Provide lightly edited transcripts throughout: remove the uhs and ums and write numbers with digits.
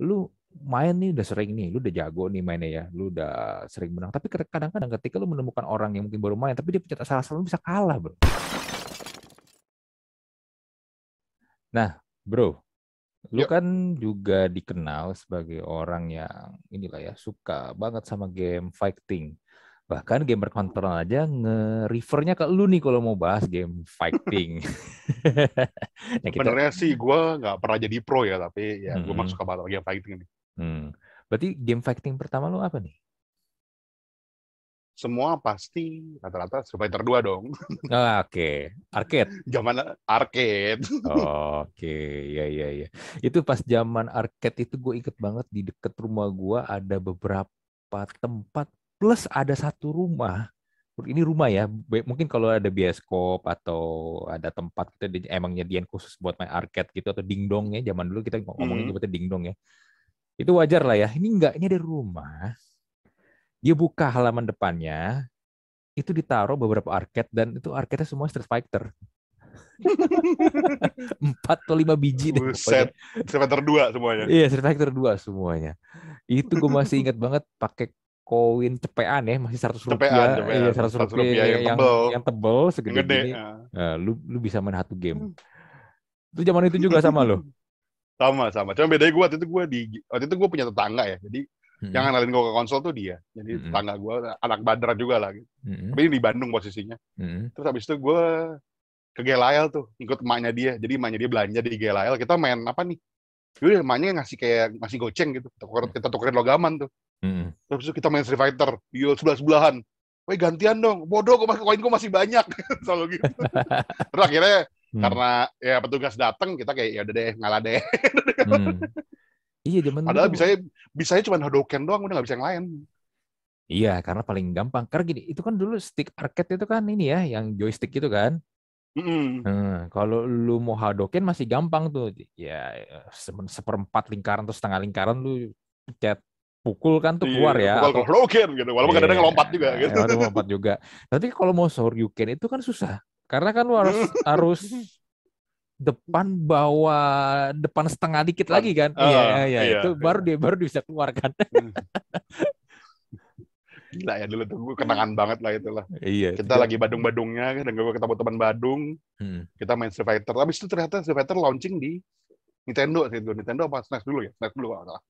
lu main nih udah sering nih, lu udah jago nih mainnya ya, lu udah sering menang. Tapi kadang-kadang ketika lu menemukan orang yang mungkin baru main, tapi dia pencet asal-asal lu bisa kalah, bro. Nah, bro, lu Yuk, kan juga dikenal sebagai orang yang inilah ya, suka banget sama game fighting. Bahkan gamer kontrol aja nge-refernya ke lu nih kalau mau bahas game fighting. Nah, kita sebenarnya sih gue nggak pernah jadi pro ya, tapi ya gue mah Mm-mm. suka banget game fighting ini. Berarti game fighting pertama lu apa nih? Semua pasti rata-rata Street Fighter 2 dong. Oke, arcade. Zaman arcade. Oke, ya ya ya. Itu pas zaman arcade itu gue inget banget di deket rumah gue ada beberapa tempat plus ada satu rumah. Ini rumah ya, mungkin kalau ada bioskop atau ada tempat kita emang nyediain khusus buat main arcade gitu atau dingdong ya. Zaman dulu kita ngomongin Hmm. nyebutnya dingdong ya. Itu wajar lah ya. Ini enggak, ini ada rumah. Dia buka halaman depannya, itu ditaruh beberapa arcade dan itu arcade-nya semua Street Fighter. 4 atau 5 biji deh pokoknya. Buset, Street Fighter 2 semuanya. Iya, Street Fighter 2 semuanya. Itu gue masih ingat banget pakai koin cepean ya, masih 100 rupiah. Cepean, Iya, cepean. 100 rupiah Rp100 yang yang tebel, yang tebel yang segede gede. gini. Nah, lu bisa main satu game. Itu zaman itu juga sama lo. Sama. Cuma bedanya waktu itu gue punya tetangga ya. Jadi yang Mm-mm. ngenalin gue ke konsol tuh dia. Jadi Mm-mm. tetangga gue anak Badar juga lah gitu. Mm-mm. Tapi ini di Bandung posisinya. Mm-mm. Terus habis itu gue ke Gelael tuh, ikut emaknya dia. Jadi emaknya dia belanja di Gelael. Kita main apa nih? Jadi emaknya ngasih kayak ngasih goceng gitu. Kita tukerin logaman tuh. Mm-mm. Terus itu kita main Street Fighter. Yo, sebelah-sebelahan. Woi gantian dong. Bodoh, koin gue masih banyak. Selalu gitu. Terus akhirnya Hmm. karena ya petugas datang kita kayak ya udah deh ngalah deh. Hmm. Iya, zaman dulu Padahal tuh. bisanya cuma Hadouken doang, udah nggak bisa yang lain. Iya, karena paling gampang. Karena gini, itu kan dulu stick arcade itu kan ini ya, yang joystick itu kan. Mm-mm. Kalau lu mau Hadoken masih gampang tuh. Ya, seperempat lingkaran atau setengah lingkaran lu pencet pukul kan tuh keluar Iya, ya. pukul Atau Hadouken gitu. Walaupun iya, kadang-kadang ngelompat juga gitu. atau lompat juga. Tapi kalau mau Shoryuken itu kan susah. Karena kan lu harus harus depan bawah depan setengah dikit lagi kan. Iya, iya, Iya, itu iya. baru dia bisa keluar kan. Gila ya dulu tuh gue kenangan banget lah itulah. Iya, itu Kita lagi Badung-badungnya kan, dan gue ketemu teman Badung, Hmm. kita main Street Fighter. Habis itu ternyata Street Fighter launching di Nintendo sih itu. Nintendo apa SNES dulu ya? SNES dulu kalau nggak salah.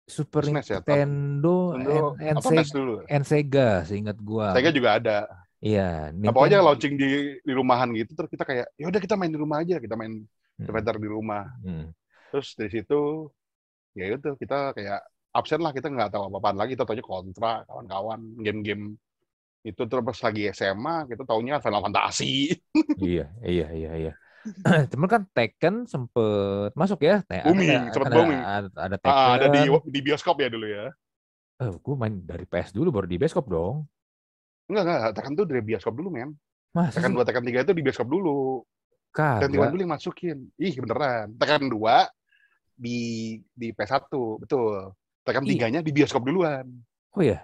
Super SNES ya, Nintendo Nintendo and atau NES dulu. Sega seingat gua. Sega juga ada. Iya, Nah, pokoknya Nintendo. launching di rumahan gitu, terus kita kayak, ya udah kita main di rumah aja, kita main Street Hmm. Fighter di rumah. Hmm. Terus dari situ, ya itu kita kayak absen lah, kita nggak tahu apa-apaan lagi, kita taunya Kontra, kawan-kawan, game-game itu. Terus lagi SMA, kita taunya Final Fantasy. Iya, iya, iya, iya. Cuman kan Tekken sempet masuk ya. Booming, sempat booming. Ada Ada di Tekken. di bioskop ya dulu ya. Gue main dari PS dulu baru di bioskop dong. Enggak, Tekken tuh dari bioskop dulu, men. Masa Tekken sih? 2, Tekken 3 itu di bioskop dulu. Tekken 3 Kagak. dulu yang masukin. Ih, beneran. Tekken 2 di PS1, betul. Tekken Ih, 3-nya di bioskop duluan. oh ya.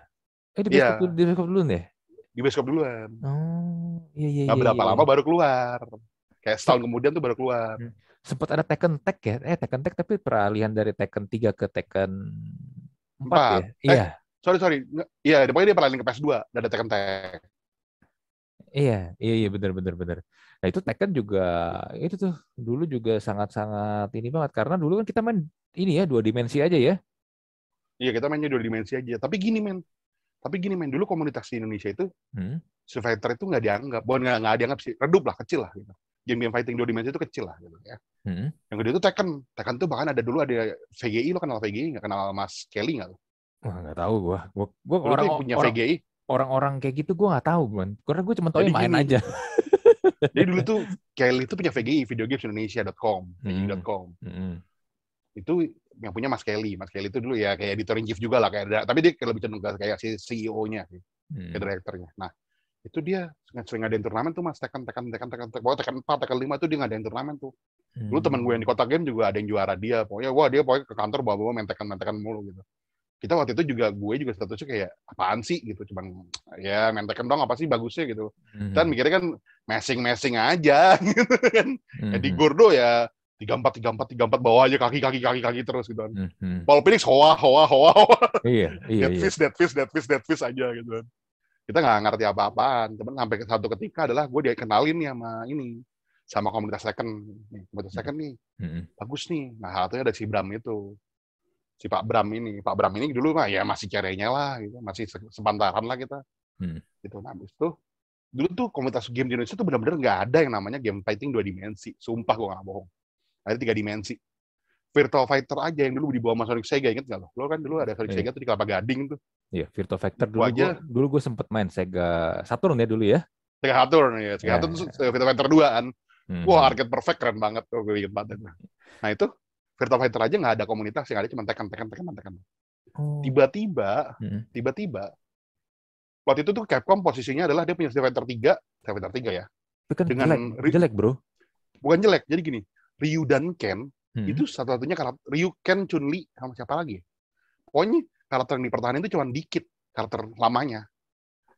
Iya, Di bioskop dulu deh. di bioskop duluan. Oh, iya, iya, Nggak iya, iya, berapa iya. lama baru keluar. Kayak Se- setahun kemudian tuh baru keluar. Sempet ada Tekken Tag ya. Tekken Tag tapi peralihan dari Tekken 3 ke Tekken 4 ya. 4. Iya, Sorry. Iya, pokoknya dia paralel ke PS2. Udah ada Tekken Tag. iya, iya, iya, benar, benar, benar. Nah itu Tekken juga itu tuh dulu juga sangat-sangat ini banget karena dulu kan kita main ini ya 2 dimensi aja ya. Iya, kita mainnya dua dimensi aja. Tapi gini, men. Dulu komunitas di Indonesia itu, Hmm. Street Fighter itu nggak dianggap. Bukan nggak dianggap sih. Redup lah, kecil lah. Gitu. Game-game fighting dua dimensi itu kecil lah. Gitu, ya. Hmm. Yang gede itu Tekken. Tekken tuh bahkan ada dulu ada VGI. Lo kenal VGI nggak? Kenal Mas Kelly nggak? Wah nggak tahu gua Dulu tuh orang yang punya orang VGI. orang-orang kayak gitu gua nggak tahu man. Karena gua cuma tahu Jadi main gini. aja. Jadi dulu tuh Kelly itu punya VGI, videogamesindonesia.com. Hmm. VGI.com. Hmm. Itu yang punya Mas Kelly. Mas Kelly itu dulu ya kayak editor in chief juga lah. Tapi dia lebih cenderung kayak si CEO-nya. Kayak Hmm. direkturnya. Nah, itu dia sering ngadain turnamen tuh Mas. Pokoknya Tekken 4, Tekken 5 tuh dia ngadain turnamen tuh. Dulu teman gue yang di Hmm. kota game juga ada yang juara dia. Pokoknya wah dia pokoknya ke kantor bawa-bawa main Tekken mulu gitu. Kita waktu itu juga gue juga statusnya kayak apaan sih gitu, cuman ya main Tekken dong apa sih bagusnya gitu. Dan Hmm. mikirnya kan messing aja gitu kan. Ya di Hmm. Gordo ya tiga empat bawa aja kaki terus gitu kan. Mhm. Paul Phoenix hoa. Iya, iya, iya. Dead fish aja gitu kan. Kita nggak ngerti apa-apaan. Cuman sampai ke satu ketika adalah gue dikenalin nih sama komunitas second. Komunitas second nih Mhm. bagus nih. Nah satunya ada si Bram itu, si Pak Bram ini. Pak Bram ini dulu mah ya masih cerenya lah, gitu. Masih sepantaran lah kita. Mhm. Gitu. Nah habis itu dulu tuh komunitas game di Indonesia tuh benar-benar nggak ada yang namanya game fighting 2 dimensi. Sumpah gue nggak bohong. Ada 3 dimensi. Virtua Fighter aja yang dulu dibawa sama Sonic Sega, inget nggak lo? Lo kan dulu ada Sonic Iya. Sega tuh di Kelapa Gading tuh. Iya, Virtua Fighter Itu aja dulu gue sempet main Sega Saturn ya dulu ya. Sega Saturn ya. Sega Saturn tuh Ya. Virtua Fighter 2 kan. Wah, Mhm. arcade perfect keren banget tuh gue inget banget. Nah itu Virtua Fighter aja nggak ada komunitas, yang ada cuma Tekken. Oh. Mhm. Tiba-tiba waktu itu tuh Capcom posisinya adalah dia punya Street Fighter 3 ya. Tapi kan Dengan jelek bro. bukan jelek. Jadi gini, Ryu dan Ken Mhm. itu satu-satunya karakter. Ryu, Ken, Chun-Li sama siapa lagi? Pokoknya karakter yang dipertahankan itu cuma dikit, karakter lamanya.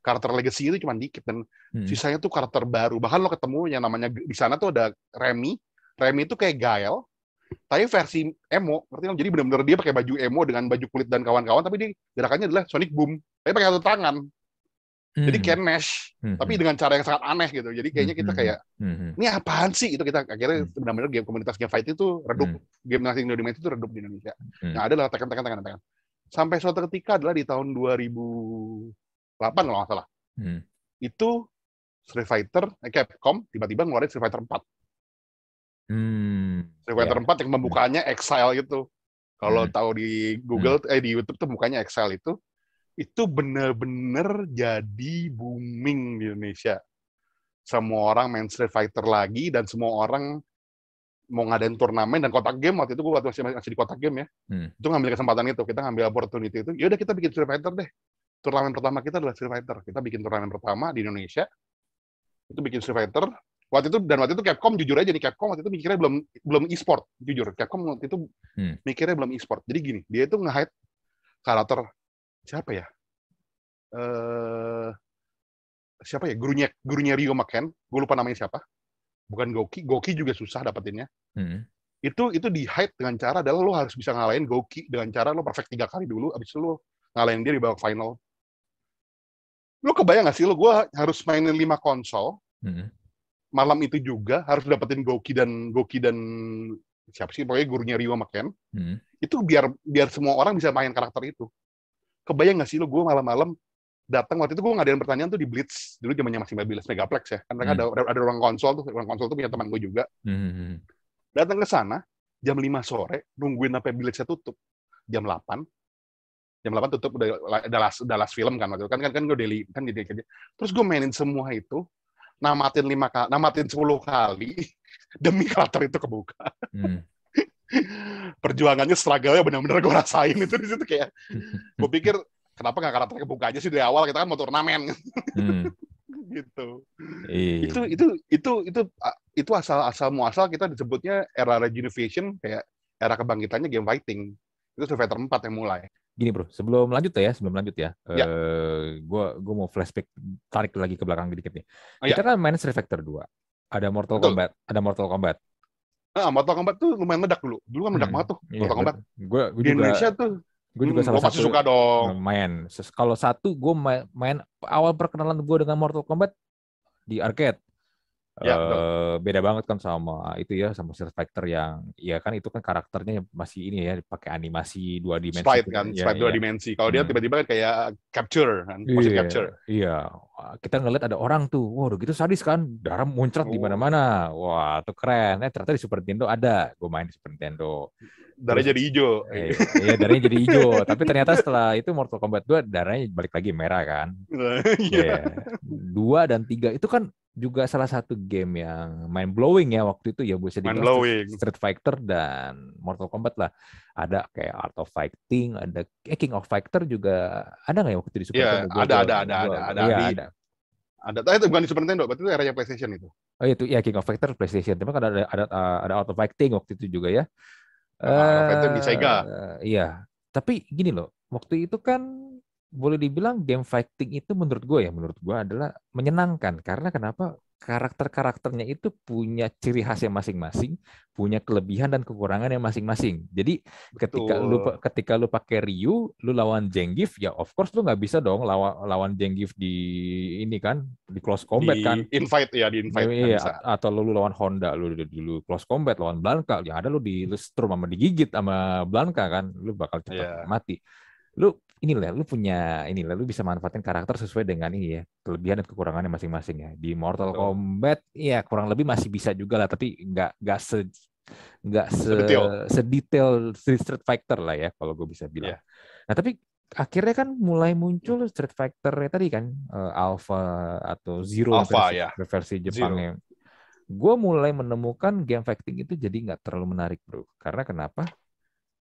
Karakter legacy itu cuma dikit, dan sisanya tuh karakter baru. Bahkan lo ketemu yang namanya di sana tuh ada Remy. Remy itu kayak Gael, tapi versi emo. Ngerti kan? Jadi benar-benar dia pakai baju emo dengan baju kulit dan kawan-kawan, tapi dia gerakannya adalah Sonic Boom. Tapi pakai satu tangan. Jadi Ken Nash, tapi dengan cara yang sangat aneh gitu. Jadi kayaknya kita kayak, ini apaan sih? Itu kita akhirnya benar-benar game komunitas game fight itu redup, game nasi Indonesia itu redup di Indonesia. Yang ada adalah Tekken. Sampai suatu ketika adalah di tahun 2008 kalau nggak salah. Itu Street Fighter, Capcom tiba-tiba ngeluarin Street Fighter 4. Street Fighter 4 yang membukanya Exile gitu. Kalau tahu di Google, di YouTube tuh mukanya Exile itu bener-bener jadi booming di Indonesia. Semua orang main Street Fighter lagi, dan semua orang mau ngadain turnamen. Dan Kotak Game waktu itu, gue masih di Kotak Game ya, itu ngambil kesempatan itu, kita ngambil opportunity itu, yaudah kita bikin Street Fighter deh. Turnamen pertama kita adalah Street Fighter. Kita bikin turnamen pertama di Indonesia, itu bikin Street Fighter. Waktu itu Capcom, jujur aja nih, Capcom waktu itu mikirnya belum e-sport, jujur. Capcom waktu itu mikirnya belum e-sport. Jadi gini, dia itu nge-hide karakter siapa ya? Siapa ya? Gurunya Ryo Maken, gue lupa namanya siapa. Bukan Goki juga susah dapetinnya. Itu di-hide dengan cara adalah lo harus bisa ngalahin Goki dengan cara lo perfect 3 kali dulu, abis itu lo ngalahin dia di babak final. Lo kebayang gak sih lo, gue harus mainin 5 konsol, malam itu juga harus dapetin Goki dan siapa sih, pokoknya gurunya Ryo Maken. Itu biar semua orang bisa main karakter itu. Kebayang gak sih lo, gue malam-malam datang, waktu itu gue ngadain pertanyaan tuh di Blitz, dulu zamannya masih Blitz Megaplex ya, kan mereka ada ruang konsol tuh punya teman gue juga. Datang ke sana jam 5 sore, nungguin sampai Blitznya tutup jam 8 tutup, udah last film kan waktu itu, kan gue daily kan di kerja. Terus gue mainin semua itu, namatin 10 kali demi karakter itu kebuka. Perjuangannya, struggle-nya benar-benar gue rasain itu di situ. Kayak gue pikir, kenapa nggak karakter kebuka aja sih dari awal, kita kan mau turnamen. Gitu. Itu asal muasal kita disebutnya era rejuvenation, kayak era kebangkitannya game fighting. Itu Street Fighter 4 yang mulai. Gini bro, sebelum lanjut ya, gue mau flashback, tarik lagi ke belakang dikit nih. Kita kan main Street Fighter 2, ada Mortal Kombat. Mortal Kombat tuh lumayan meledak dulu kan meledak banget tuh Mortal Kombat. Gue di Indonesia tuh gue juga salah satu suka dong main. Kalau satu gue main awal perkenalan gue dengan Mortal Kombat di arcade. Beda banget kan sama itu ya, sama Street Fighter yang ya kan itu kan karakternya masih ini ya, pakai animasi 2 dimensi. Slide kan, slide 2 dimensi. Kalau dia tiba-tiba kan kayak capture kan, motion capture. Iya, kita ngeliat ada orang tuh, waduh gitu sadis kan, darah muncrat di mana-mana. Wah, tuh keren. Ternyata di Super Nintendo ada, gue main di Super Nintendo. Darahnya jadi hijau. Iya, darahnya jadi hijau. Tapi ternyata setelah itu Mortal Kombat 2 darahnya balik lagi merah kan. Iya. 2 dan 3 itu kan juga salah satu game yang mind blowing ya waktu itu ya, bisa dibilang Street Fighter dan Mortal Kombat lah. Ada kayak Art of Fighting, ada King of Fighter juga, ada nggak ya waktu itu di Super Nintendo? Ada. Tapi itu bukan di Super Nintendo, berarti itu eranya PlayStation itu. Oh itu ya, King of Fighter PlayStation. Tapi kan ada Art of Fighting waktu itu juga ya. Art of Fighting di Sega. Iya. Tapi gini loh, waktu itu kan boleh dibilang game fighting itu menurut gue adalah menyenangkan, karena kenapa, karakter-karakternya itu punya ciri khasnya masing-masing, punya kelebihan dan kekurangannya masing-masing. Jadi Betul. ketika lu pakai Ryu, lu lawan Zangief, ya of course lu nggak bisa dong lawan Zangief di ini kan, di close combat kan. Di invite nggak Iya, bisa. atau lu lawan Honda, lu dulu close combat lawan Blanka, yang ada lu strum sama digigit sama Blanka kan, lu bakal cepat Iya, mati. Lu punya inilah lu bisa manfaatin karakter sesuai dengan ini ya, kelebihan dan kekurangannya masing-masing ya. Di Mortal betul. Kombat ya kurang lebih masih bisa juga lah, tapi nggak Sedetail. sedetail Street Fighter lah ya kalau gue bisa bilang. Iya, Nah, tapi akhirnya kan mulai muncul Street Fighter tadi kan, Alpha atau Zero Alpha ya, versi Zero. Jepangnya. Gue mulai menemukan game fighting itu jadi nggak terlalu menarik, bro. Karena kenapa?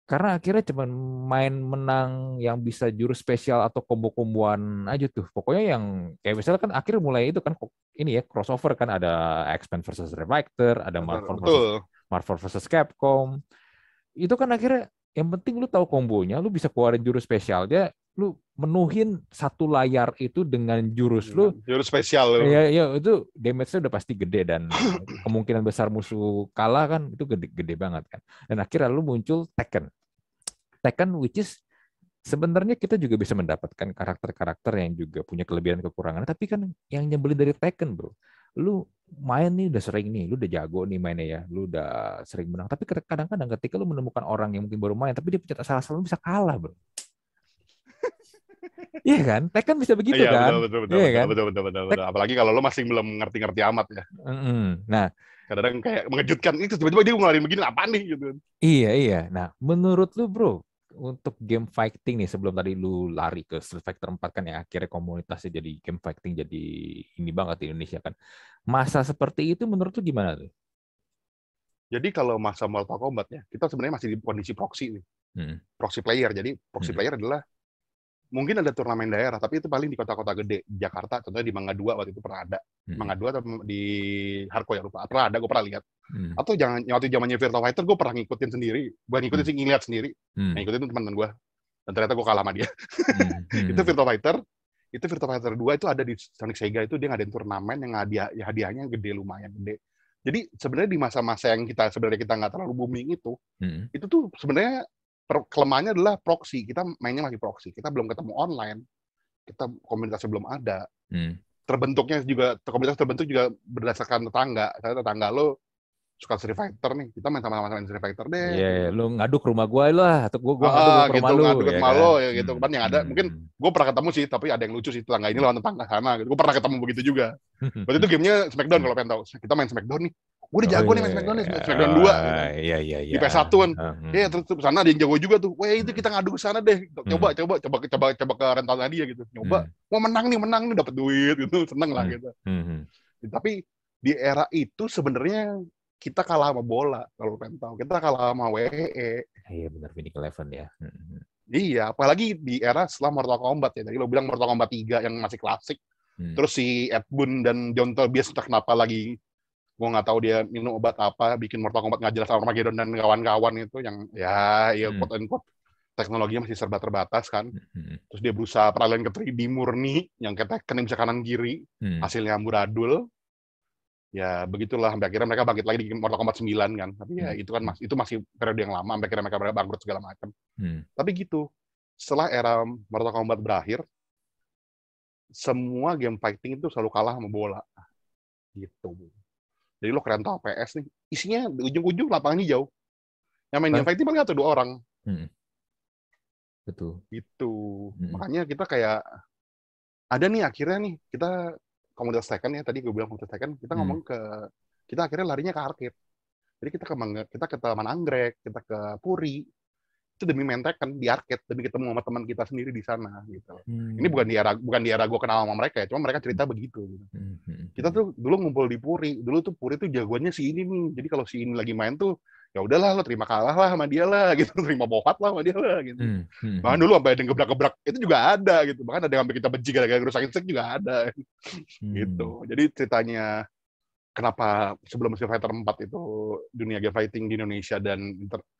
Karena akhirnya cuma main menang yang bisa jurus spesial atau combo-komboan aja tuh. Pokoknya yang kayak misalnya kan akhirnya mulai itu kan ini ya crossover kan, ada X-Men versus Street Fighter, ada Betul. Marvel versus Capcom. Itu kan akhirnya yang penting lu tahu kombonya, lu bisa keluarin jurus spesialnya, lu menuhin satu layar itu dengan jurus lu. Jurus spesial loh. Ya, ya itu damage-nya udah pasti gede dan kemungkinan besar musuh kalah kan itu gede banget kan. Dan akhirnya lu muncul Tekken. Tekken which is sebenarnya kita juga bisa mendapatkan karakter-karakter yang juga punya kelebihan dan kekurangan. Tapi kan yang nyebelin dari Tekken, bro, lu main nih udah sering nih, lu udah jago nih mainnya ya, lu udah sering menang. Tapi kadang-kadang ketika lu menemukan orang yang mungkin baru main, tapi dia pencet salah-salah, lu bisa kalah, bro. Iya kan? Tekken bisa begitu Iya, kan? betul, betul, betul, Iya betul, kan? betul, betul, betul, Tek betul. Apalagi kalau lo masih belum ngerti-ngerti amat ya. Nah, Kadang-kadang kayak mengejutkan. Itu tiba-tiba dia ngeluarin begini, apa nih gitu. iya, iya. Nah, menurut lu, bro, untuk game fighting nih, sebelum tadi lu lari ke Street Fighter 4 kan ya, akhirnya komunitasnya jadi game fighting jadi ini banget di Indonesia kan. Masa seperti itu menurut lu gimana tuh? Jadi kalau masa Mortal Kombat ya, kita sebenarnya masih di kondisi proxy nih. Hmm. Proxy player. Jadi proxy Hmm. player adalah mungkin ada turnamen daerah, tapi itu paling di kota-kota gede. Di Jakarta, contohnya di Mangga 2 waktu itu pernah ada. Hmm. Mangga 2 atau di Harko ya lupa. Pernah ada, gue pernah lihat. Hmm. Atau jangan waktu zamannya Virtua Fighter, gue pernah ngikutin sendiri. Bukan ngikutin Hmm. sih, ngeliat sendiri. Hmm. Nah, ngikutin itu teman-teman gue. Dan ternyata gue kalah sama dia. Hmm. Itu Hmm. Virtua Fighter. Itu Virtua Fighter 2 itu ada di Sonic Sega, itu dia ngadain turnamen yang hadiahnya gede, lumayan gede. Jadi sebenarnya di masa-masa yang kita nggak terlalu booming itu tuh sebenarnya kelemahannya adalah proxy. Kita mainnya masih proxy. Kita belum ketemu online. Kita komunitasnya belum ada. Hmm. Komunitas terbentuk juga berdasarkan tetangga. Saya tetangga lo suka Street Fighter nih, kita main sama-sama main Street Fighter deh. Iya, Gitu. Lu ngadu ke rumah gua lah, atau gua ngadu ke rumah Gitu lu, ngadu ke ya rumah kan? lo ya gitu Hmm. kan, yang ada mungkin gue pernah ketemu sih, tapi ada yang lucu sih, tetangga ini lawan tetangga sana gitu. Gue pernah ketemu begitu juga. Waktu itu gamenya Smackdown, kalau pengen tahu, kita main Smackdown nih, gue udah Oh jago nih iya, main Smackdown nih, Smackdown 2 gitu. iya, iya, Di iya. PS1 kan. Ya terus sana ada yang jago juga tuh. Wah, itu kita ngadu ke sana deh. Coba ke rentalnya dia gitu. Nyoba, mau menang nih, dapat duit gitu, seneng lah gitu. Tapi di era itu sebenarnya kita kalah sama bola, kalau pengen tahu. Kita kalah sama WE. Iya benar, Winning Eleven ya. Iya, apalagi di era setelah Mortal Kombat ya. Tadi lo bilang Mortal Kombat 3 yang masih klasik. Terus si Ed Boon dan John Tobias entah kenapa lagi, gue nggak tahu dia minum obat apa, bikin Mortal Kombat nggak jelas, Armageddon dan kawan-kawan itu yang ya quote unquote teknologinya masih serba terbatas kan. Terus dia berusaha peralihan ke 3D murni yang kayak Tekken yang bisa kanan kiri, hasilnya amburadul. Ya begitulah, sampai akhirnya mereka bangkit lagi di Mortal Kombat 9 kan. Tapi ya itu kan itu masih periode yang lama, sampai akhirnya mereka bangkrut segala macam. Tapi gitu, setelah era Mortal Kombat berakhir, semua game fighting itu selalu kalah sama bola. Gitu. Jadi lo keren tau PS nih, isinya di ujung-ujung lapangan hijau. Yang main game fighting paling satu dua orang. Betul. Gitu. Makanya kita kayak ada nih akhirnya nih kita komunitas Tekken ya, tadi gue bilang komunitas Tekken, kita ngomong kita akhirnya larinya ke arcade. Jadi kita ke Taman Anggrek, kita ke Puri, itu demi main Tekken di arcade, demi ketemu sama teman kita sendiri di sana gitu. Ini bukan di era gue kenal sama mereka ya, cuma mereka cerita begitu gitu. Kita tuh dulu ngumpul di Puri, dulu tuh Puri tuh jagoannya si ini nih. Jadi kalau si ini lagi main tuh ya udahlah, lo terima kalah lah sama dia lah gitu, terima bohat lah sama dia lah gitu. Bahkan dulu sampai ada yang gebrak-gebrak itu juga ada gitu, bahkan ada yang sampai kita benci gara-gara ngerusakin stick juga ada gitu. Jadi ceritanya kenapa sebelum Street Fighter 4 itu dunia game fighting di Indonesia dan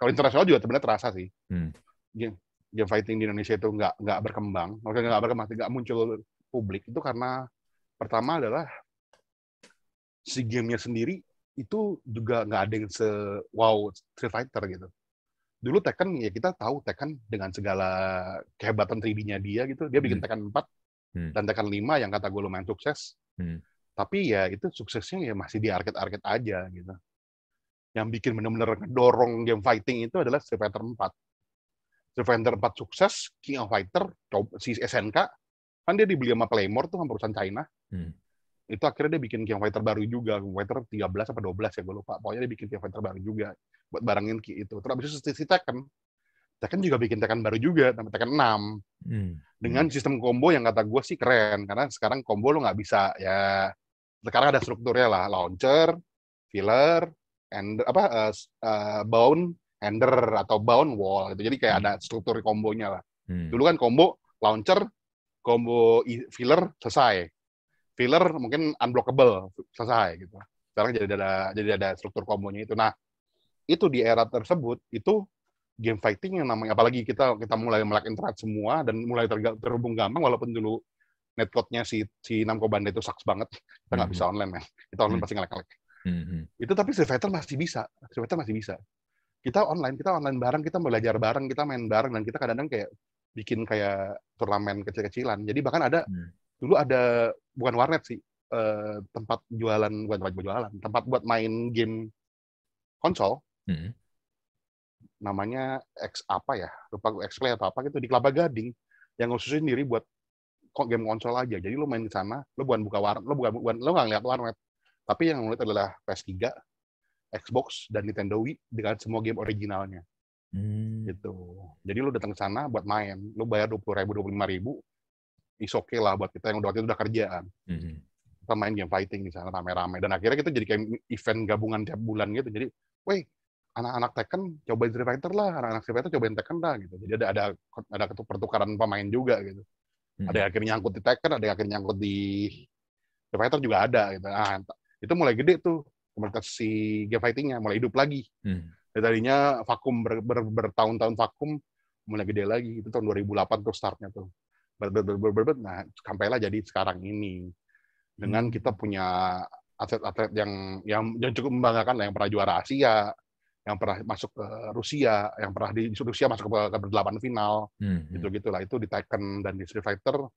kalau internasional juga sebenarnya terasa sih. Game fighting di Indonesia itu nggak berkembang, maksudnya nggak muncul publik itu karena pertama adalah si gamenya sendiri itu juga nggak ada yang wow Street Fighter gitu. Dulu Tekken ya kita tahu Tekken dengan segala kehebatan 3D-nya dia gitu. Dia bikin Tekken 4 dan Tekken 5 yang kata gue lumayan sukses. Tapi ya itu suksesnya ya masih di arcade-arcade aja gitu. Yang bikin benar-benar ngedorong game fighting itu adalah Street Fighter 4. Street Fighter 4 sukses, King of Fighter, si SNK, kan dia dibeli sama Playmore tuh, sama perusahaan China. Itu akhirnya dia bikin King of Fighter baru juga, King of Fighter 13 atau 12 ya, gue lupa. Pokoknya dia bikin King of Fighter baru juga, buat barengin itu. Terus abis itu si Tekken juga bikin Tekken baru juga, namanya Tekken 6. Dengan sistem combo yang kata gue sih keren, karena sekarang combo lo nggak bisa, ya sekarang ada strukturnya lah, launcher, filler, bound, ender, atau bound wall gitu. Jadi kayak ada struktur kombonya lah. Dulu kan combo launcher, combo filler selesai. Filler mungkin unblockable selesai gitu. Sekarang jadi ada struktur kombonya itu. Nah, itu di era tersebut itu game fighting yang namanya, apalagi kita mulai melek internet semua dan mulai terhubung gampang, walaupun dulu netcode-nya si Namco Bandai itu sucks banget. Kita nggak bisa online, man. Kita online pasti ngelek-ngelek. Itu tapi Street Fighter masih bisa. Kita online bareng, kita belajar bareng, kita main bareng, dan kita kadang-kadang kayak bikin kayak turnamen kecil-kecilan. Jadi bahkan dulu ada bukan warnet sih, tempat buat main game konsol. Namanya X-Play atau apa gitu di Kelapa Gading, yang khusus sendiri buat game konsol aja. Jadi lo main di sana, lo bukan buka warnet, lo nggak ngeliat warnet, tapi yang ngeliat adalah PS3, Xbox, dan Nintendo Wii dengan semua game originalnya. Gitu. Jadi lo datang ke sana buat main, lo bayar 20.000, 25.000, is okay lah buat kita yang udah kerjaan. Kita main game fighting di sana rame-rame, dan akhirnya kita jadi kayak event gabungan tiap bulan gitu. Jadi, anak-anak Tekken cobain Street Fighter lah, anak-anak Street Fighter cobain Tekken lah gitu. Jadi ada pertukaran pemain juga gitu. Ada yang akhirnya nyangkut di Tekken, ada yang akhirnya nyangkut di Street Fighter juga ada gitu. Nah, itu mulai gede tuh komunitas si game fightingnya, mulai hidup lagi. Dari tadinya vakum, bertahun-tahun vakum, mulai gede lagi. Itu tahun 2008 tuh startnya tuh. Nah, sampailah jadi sekarang ini. Dengan kita punya atlet-atlet yang cukup membanggakan lah, yang pernah juara Asia, yang pernah masuk ke Rusia, yang pernah di Rusia masuk ke berdelapan final, gitu-gitulah. Itu di Tekken dan di Street Fighter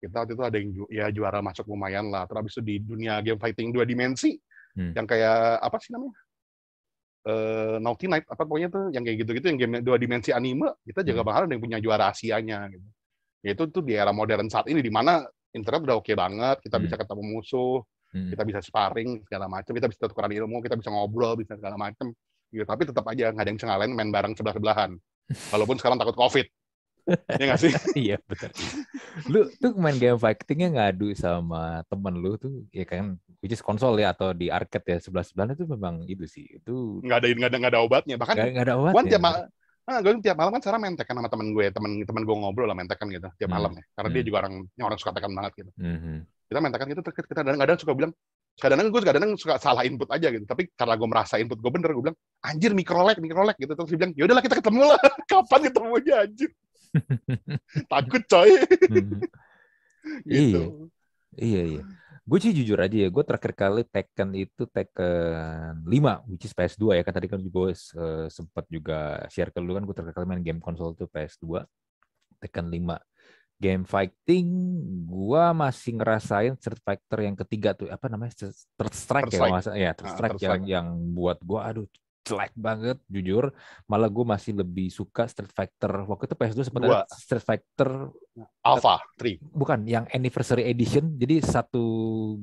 kita waktu itu ada yang juara masuk lumayan lah. Terus habis itu di dunia game fighting 2 dimensi, yang kayak apa sih namanya? Naughty Night, apa pokoknya tuh yang kayak gitu-gitu, yang game 2 dimensi anime, kita jaga banget ada yang punya juara Asianya gitu. Yaitu tuh di era modern saat ini, di mana internet udah oke banget, kita bisa ketemu musuh, kita bisa sparring segala macam, kita bisa tukeran ilmu, kita bisa ngobrol, bisa segala macam. Gitu. Tapi tetap aja nggak ada yang bisa ngalahin main bareng sebelah-sebelahan. Walaupun sekarang takut COVID. Ya nggak sih? Iya, betul. Lu tuh main game fightingnya ngadu sama temen lu tuh, ya kan, which is konsol ya, atau di arcade ya, sebelah-sebelahan itu memang itu sih. Itu nggak ada obatnya. Bahkan nggak ada obatnya. Gue tiap malam kan sekarang main Tekken sama temen gue, temen gue ngobrol lah main Tekken gitu tiap malam ya. Karena dia juga orang suka Tekken banget gitu. Kita main Tekken gitu, kita kadang-kadang suka bilang, kadang-kadang suka salah input aja gitu. Tapi karena gue merasa input gue bener, gue bilang, anjir micro-lag gitu. Terus dia bilang, yaudahlah kita ketemu lah. Kapan ketemunya anjir? Takut coy. Gitu. Iya. Gue sih jujur aja ya, gue terakhir kali Tekken itu Tekken 5, which is PS2 ya. Kan tadi kan gue sempat juga share ke lu kan, gue terakhir kali main game konsol tuh PS2, Tekken 5. Game fighting, gue masih ngerasain Street Fighter yang ketiga tuh, apa namanya, Third Strike ya, Third Strike yang buat gue, aduh, jelek banget, jujur. Malah gue masih lebih suka Street Fighter, waktu itu PS2 sempat ada Street Fighter Alpha 3. Bukan, yang Anniversary Edition, jadi satu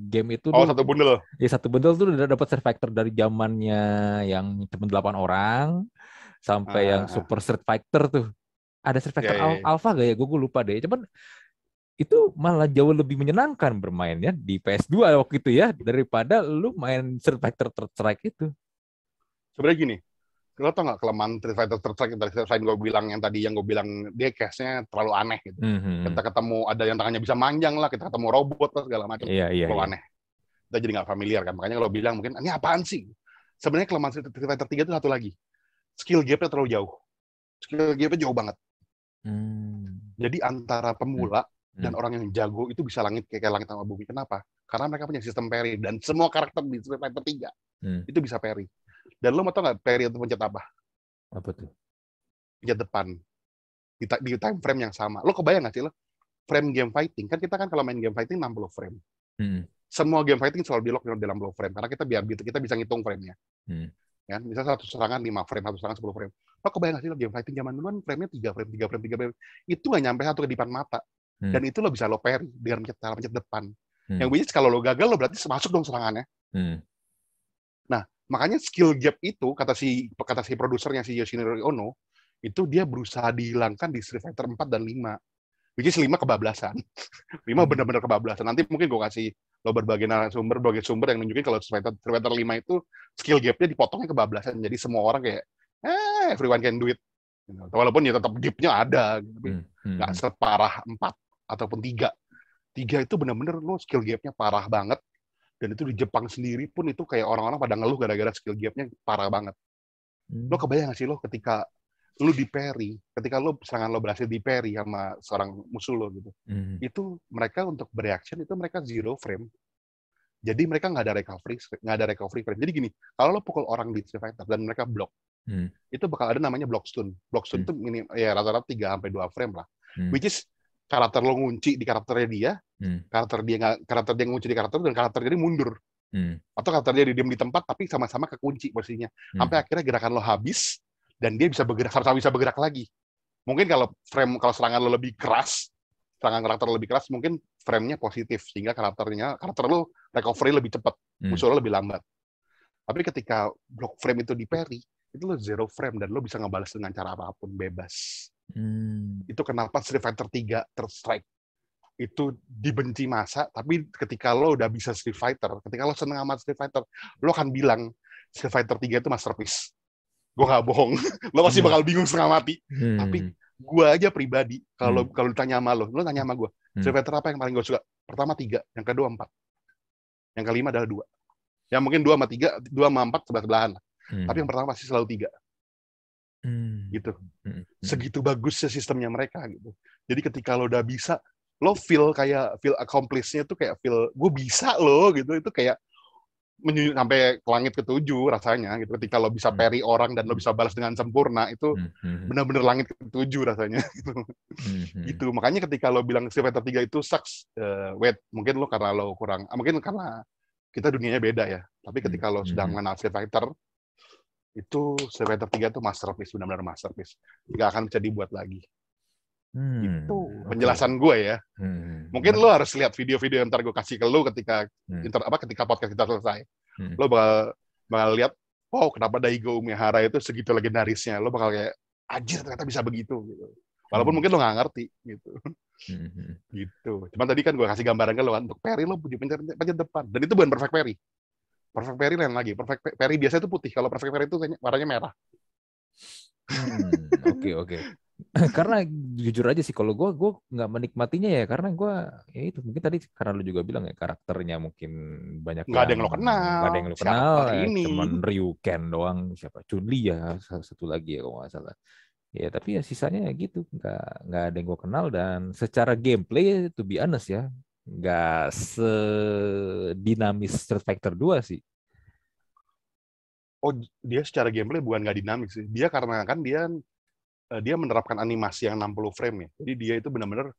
game itu satu bundle. Ya, satu bundle tuh udah dapat Street Fighter dari zamannya yang cuma 8 orang sampai yang Super Street Fighter tuh. Ada Street Fighter Alpha gak ya? Gue lupa deh. Cuman itu malah jauh lebih menyenangkan bermainnya di PS2 waktu itu ya, daripada lu main Street Fighter Third Strike itu. Sebenarnya gini, lo tau nggak kelemahan Street Fighter Third Strike dari selain gue bilang yang tadi, yang gue bilang dia case-nya terlalu aneh gitu. Kita ketemu ada yang tangannya bisa manjang lah, kita ketemu robot lah segala macam, terlalu aneh. Kita jadi nggak familiar kan. Makanya kalau bilang mungkin ini apaan sih? Sebenarnya kelemahan Street Fighter 3 itu satu lagi, skill gap-nya terlalu jauh. Skill gap-nya jauh banget. Jadi antara pemula Dan orang yang jago itu bisa kayak langit sama bumi. Kenapa? Karena mereka punya sistem parry. Dan semua karakter di Street Fighter 3 itu bisa parry. Dan lo mau tau nggak parry itu pencet apa? Apa tuh? Pencet depan. Di time frame yang sama. Lo kebayang nggak sih lo? Frame game fighting. Kan kita kalau main game fighting 60 frame. Semua game fighting selalu di-lock dalam 60 frame. Karena kita bisa ngitung frame-nya. Ya, misalnya satu serangan 5 frame, satu serangan 10 frame. Lo kebayang nggak sih lo game fighting zaman dulu kan frame-nya 3 frame. Itu nggak nyampe satu kedipan mata. Dan itu lo bisa lo parry dengan pencet depan. Yang which kalau lo gagal lo berarti masuk dong serangannya. Nah, makanya skill gap itu kata si produsernya si Yoshinori Ono itu dia berusaha dihilangkan di Street Fighter 4 dan 5. Which is 5 kebablasan. 5 benar-benar kebablasan. Nanti mungkin gue kasih lo berbagai sumber yang nunjukin kalau Street Fighter 5 itu skill gap-nya dipotongnya kebablasan. Jadi semua orang kayak everyone can do it. Walaupun ya tetap gap-nya ada, tapi nggak separah 4 ataupun 3. 3 itu benar-benar lo skill gap-nya parah banget. Dan itu di Jepang sendiri pun itu kayak orang-orang pada ngeluh gara-gara skill gap-nya parah banget. Lo kebayang gak sih lo ketika lo di parry, ketika lo serangan lo berhasil di parry sama seorang musuh lo gitu. Itu mereka untuk bereaction itu mereka 0 frame. Jadi mereka nggak ada recovery frame. Jadi gini, kalau lo pukul orang di Street Fighter dan mereka block, itu bakal ada namanya block stun. Block stun itu rata-rata 3-2 frame lah. Which is karakter lo ngunci di karakternya dia, karakter dia ngunci di karakter dan karakter dia mundur. Atau karakter dia diam di tempat tapi sama-sama kekunci posisinya. Sampai akhirnya gerakan lo habis dan dia bisa bergerak, sama-sama bisa bergerak lagi. Mungkin kalau serangan lo lebih keras, serangan karakter lo lebih keras, mungkin frame-nya positif sehingga karakter lo recovery lebih cepat, musuh lo lebih lambat. Tapi ketika block frame itu di parry, itu lo 0 frame dan lo bisa ngebalas dengan cara apapun bebas. Itu kenapa Street Fighter 3 terstrike itu dibenci masa, tapi ketika lo udah bisa Street Fighter, ketika lo seneng sama Street Fighter, lo akan bilang Street Fighter 3 itu masterpiece. Gue gak bohong. Lo pasti bakal bingung setengah mati. Tapi gue aja pribadi, kalau ditanya sama lo tanya sama gue, Street Fighter apa yang paling gue suka? Pertama 3, yang kedua 4. Yang kelima adalah 2. Ya mungkin 2 sama 3, 2 sama 4 sebelah-sebelahan. Tapi yang pertama pasti selalu 3. Gitu. Segitu bagusnya sistemnya mereka gitu. Jadi ketika lo udah bisa, lo feel accomplished-nya tuh kayak feel gue bisa lo gitu. Itu kayak sampai ke langit ke-7 rasanya gitu. Ketika lo bisa parry orang dan lo bisa balas dengan sempurna, itu benar-benar langit ke-7 rasanya gitu. Gitu. Makanya ketika lo bilang Street Fighter 3 itu sucks, mungkin lo karena lo kurang, mungkin karena kita dunianya beda ya. Tapi ketika lo sudah mengenal Street Fighter, itu Street Fighter 3 itu masterpiece, benar-benar masterpiece. Nggak akan bisa dibuat lagi. Itu penjelasan gue ya. Mungkin lo harus lihat video-video yang ntar gue kasih ke lo ketika podcast kita selesai. Lo bakal lihat, wow, kenapa Daigo Umehara itu segitu legendarisnya. Lo bakal kayak, anjir ternyata bisa begitu gitu. Walaupun mungkin lo nggak ngerti gitu. Gitu. Cuman tadi kan gue kasih gambaran ke lo kan, untuk parry lo punya pencet depan. Dan itu bukan perfect parry. Perfect parry lain lagi. Perfect parry biasanya itu putih. Kalau perfect parry itu warnanya merah. Oke. Karena jujur aja sih, kalau gue nggak menikmatinya ya, karena gue ya itu mungkin tadi karena lu juga bilang ya karakternya mungkin banyak nggak ada yang lo kenal. Nggak ada yang lo kenal. Ya, cuman Ryu Ken doang, siapa Chun-Li ya satu lagi ya kalau nggak salah. Ya tapi ya sisanya ya gitu, nggak ada yang gue kenal, dan secara gameplay to be honest ya nggak sedinamis Street Fighter 2 sih. Oh, dia secara gameplay bukan nggak dinamis sih. Dia karena kan dia menerapkan animasi yang 60 frame ya. Jadi dia itu benar-benar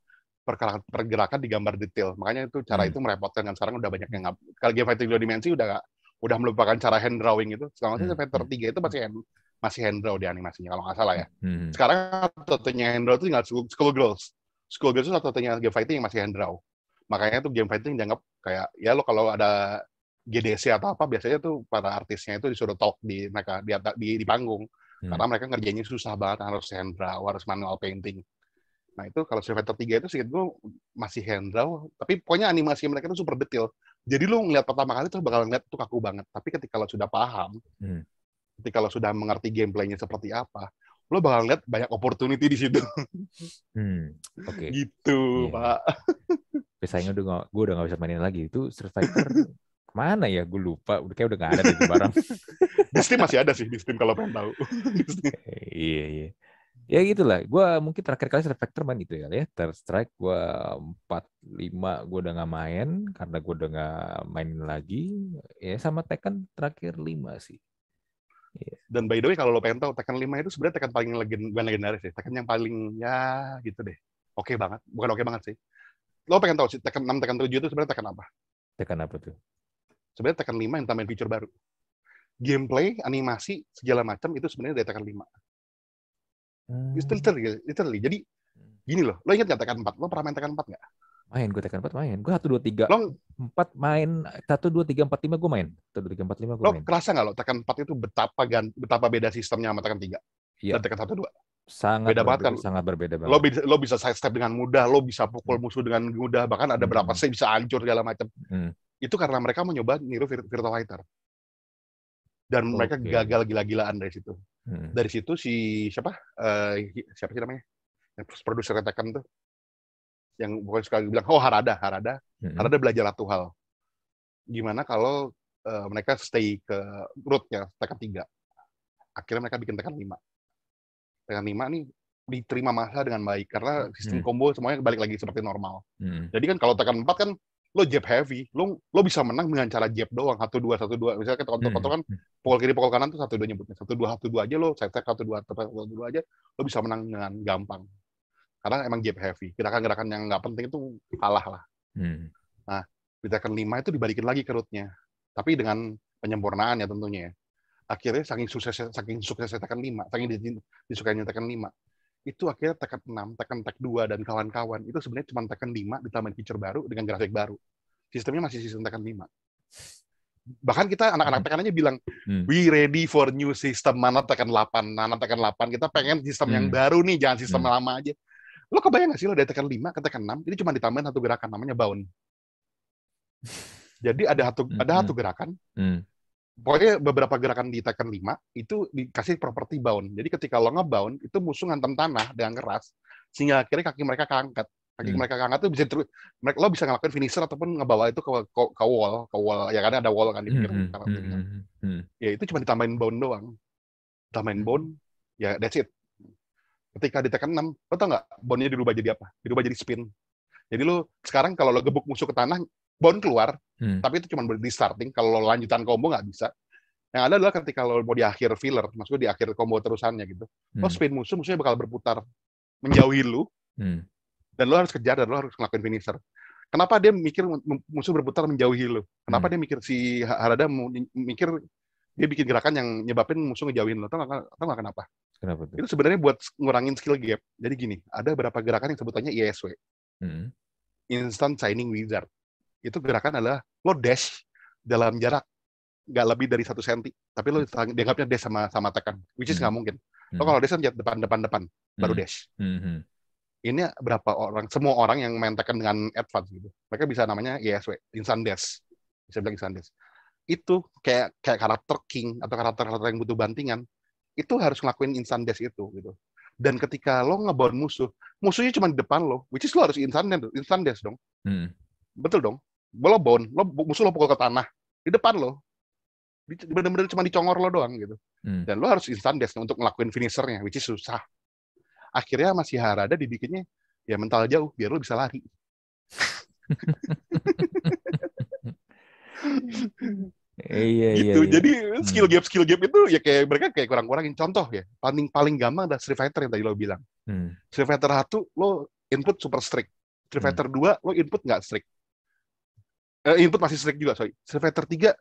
pergerakan digambar detail. Makanya itu cara itu merepotkan, kan sekarang udah banyak yang kalau game fighting 2 dimensi udah melupakan cara hand drawing itu. Sekarang Street Fighter 3 itu masih hand draw di animasinya kalau nggak salah ya. Sekarang satu-satunya hand draw itu tinggal Skullgirls. Skullgirls itu satu-satunya game fighting yang masih hand draw. Makanya tuh game fighting dianggap kayak ya lo kalau ada GDC atau apa biasanya tuh para artisnya itu disuruh talk di panggung. Karena mereka ngerjainnya susah banget, harus hand draw, harus manual painting. Nah itu kalau Street Fighter 3 itu seingat gue masih hand draw, tapi pokoknya animasi mereka itu super detail. Jadi lo ngeliat pertama kali tuh bakal ngeliat tuh kaku banget. Tapi ketika lo sudah paham, ketika lo sudah mengerti gameplaynya seperti apa, lo bakal ngeliat banyak opportunity di situ. Oke. Gitu, Pak. Sayangnya gue udah nggak bisa mainin lagi. Itu Street Fighter mana ya? Gue lupa. Kayak udah nggak ada di barang. Di Steam masih ada sih, di Steam kalau pengen tahu. Iya. Ya gitulah. Gue mungkin terakhir kali Street Fighter main itu ya. Third Strike gue 4-5 gue udah nggak main karena gue udah nggak main lagi. Ya sama Tekken terakhir 5 sih. Iya. Dan by the way, kalau lo pengen tahu, Tekken 5 itu sebenarnya Tekken paling bukan legendaris sih. Tekken yang paling ya gitu deh. Oke banget. Bukan oke banget sih. Lo pengen tahu sih Tekken 6, Tekken 7 itu sebenarnya Tekken apa? Tekken apa tuh? Sebenarnya Tekken 5 yang tambahin feature baru. Gameplay, animasi, segala macam itu sebenarnya dari Tekken 5. Itu literally. Jadi gini loh, lo ingat nggak Tekken 4? Lo pernah main Tekken 4 nggak? Main, gue Tekken 4 main. Gue 1, 2, 3, Lo 4 main. 1, 2, 3, 4, 5 gue main. 1, 2, 3, 4, 5 gue lo main. kerasa nggak lo Tekken 4 itu betapa beda sistemnya sama Tekken 3 Iya, dan Tekken 1 2? sangat Beda banget berbeda, kan? sangat berbeda Lo banget. bisa, lo bisa sidestep dengan mudah, lo bisa pukul Hmm. musuh dengan mudah, bahkan ada berapa save bisa hancur segala macam. Hmm. Itu karena mereka mau nyoba niru Virtua Fighter. Dan mereka Oke. gagal gila-gilaan dari situ. Hmm. Dari situ siapa? Siapa sih namanya? Yang produser Tekken tuh. Yang pokoknya suka bilang, oh Harada. Hmm. Harada belajar satu hal. Gimana kalau mereka stay ke rootnya Tekken 3. Akhirnya mereka bikin Tekken 5. Tekken 5 nih diterima masa dengan baik karena sistem combo semuanya balik lagi seperti normal. Jadi kan kalau Tekken 4 kan lo jab heavy, lo bisa menang dengan cara jab doang, 1-2. Misalnya kita kontrol kan pukul kiri pukul kanan tuh 1-2 nyebutnya. 1-2 aja lo set 1-2 aja lo bisa menang dengan gampang. Karena emang jab heavy. Gerakan-gerakan yang nggak penting itu kalah lah. Nah, di Tekken 5 itu dibalikin lagi ke rootnya. Tapi dengan penyempurnaan ya tentunya ya. Akhirnya saking suksesnya Tekken 5, saking disukainya Tekken 5, itu akhirnya Tekken 6, Tekken Tag 2 dan kawan-kawan itu sebenarnya cuma Tekken 5 ditambahin feature baru dengan grafik baru. Sistemnya masih sistem Tekken 5. Bahkan kita anak-anak Tekken aja bilang, we ready for new system, mana Tekken 8, mana Tekken 8, kita pengen sistem yang baru nih, jangan sistem lama aja. Lo kebayang gak sih lo dari Tekken 5 ke Tekken 6, ini cuma ditambahin satu gerakan namanya bound. Jadi ada satu gerakan, pokoknya beberapa gerakan di Tekken 5 itu dikasih properti bound. Jadi ketika lo nge-bound, itu musuh ngantem tanah dengan keras, sehingga akhirnya kaki mereka keangkat. Kaki mereka keangkat itu bisa lo bisa ngelakuin finisher ataupun ngebawa itu ke wall. Ya kan ada wall kan di pinggir karakternya. Ya itu cuma ditambahin bound doang. Tambahin bound, ya that's it. Ketika di Tekken 6, lo tau nggak boundnya dirubah jadi apa? Dirubah jadi spin. Jadi lo sekarang kalau lo gebuk musuh ke tanah, bound keluar, tapi itu cuma di starting. Kalau lo lanjutan combo nggak bisa. Yang ada adalah ketika lo mau di akhir filler, maksudnya di akhir combo terusannya gitu, lo spin musuhnya bakal berputar menjauhi lo, dan lo harus kejar dan lo harus ngelakuin finisher. Kenapa dia mikir musuh berputar menjauhi lo? Kenapa dia mikir si Harada mikir dia bikin gerakan yang nyebabin musuh ngejauhin lo? Tahu nggak kenapa? Kenapa tuh? Itu sebenarnya buat ngurangin skill gap. Jadi gini, ada beberapa gerakan yang sebutannya ISW, Instant Shining Wizard. Itu gerakan adalah lo dash dalam jarak nggak lebih dari 1 senti, tapi lo dianggapnya dash sama Tekken, which is nggak mungkin. Lo kalau dash kan depan baru dash. Ini berapa orang, semua orang yang main Tekken dengan advance gitu, mereka bisa namanya ISW, instant dash, bisa bilang instant dash. Itu kayak karakter king atau karakter yang butuh bantingan, itu harus ngelakuin instant dash itu gitu. Dan ketika lo nge-bound musuhnya cuma di depan lo, which is lo harus instant dash dong. Betul dong. Lo bound, musuh lo pukul ke tanah di depan lo, bener-bener cuma dicongor lo doang gitu. Dan lo harus instant dash untuk ngelakuin finishernya, which is susah. Akhirnya masih Harada dibikinnya ya mental jauh biar lo bisa lari. Gitu. Jadi skill gap itu ya kayak mereka kayak kurang-kurangin. Contoh ya, paling gampang adalah Street Fighter yang tadi lo bilang. Street Fighter 1 lo input super strict. Street Fighter 2 lo input nggak strict. Input masih strict juga, sorry. Street Fighter 3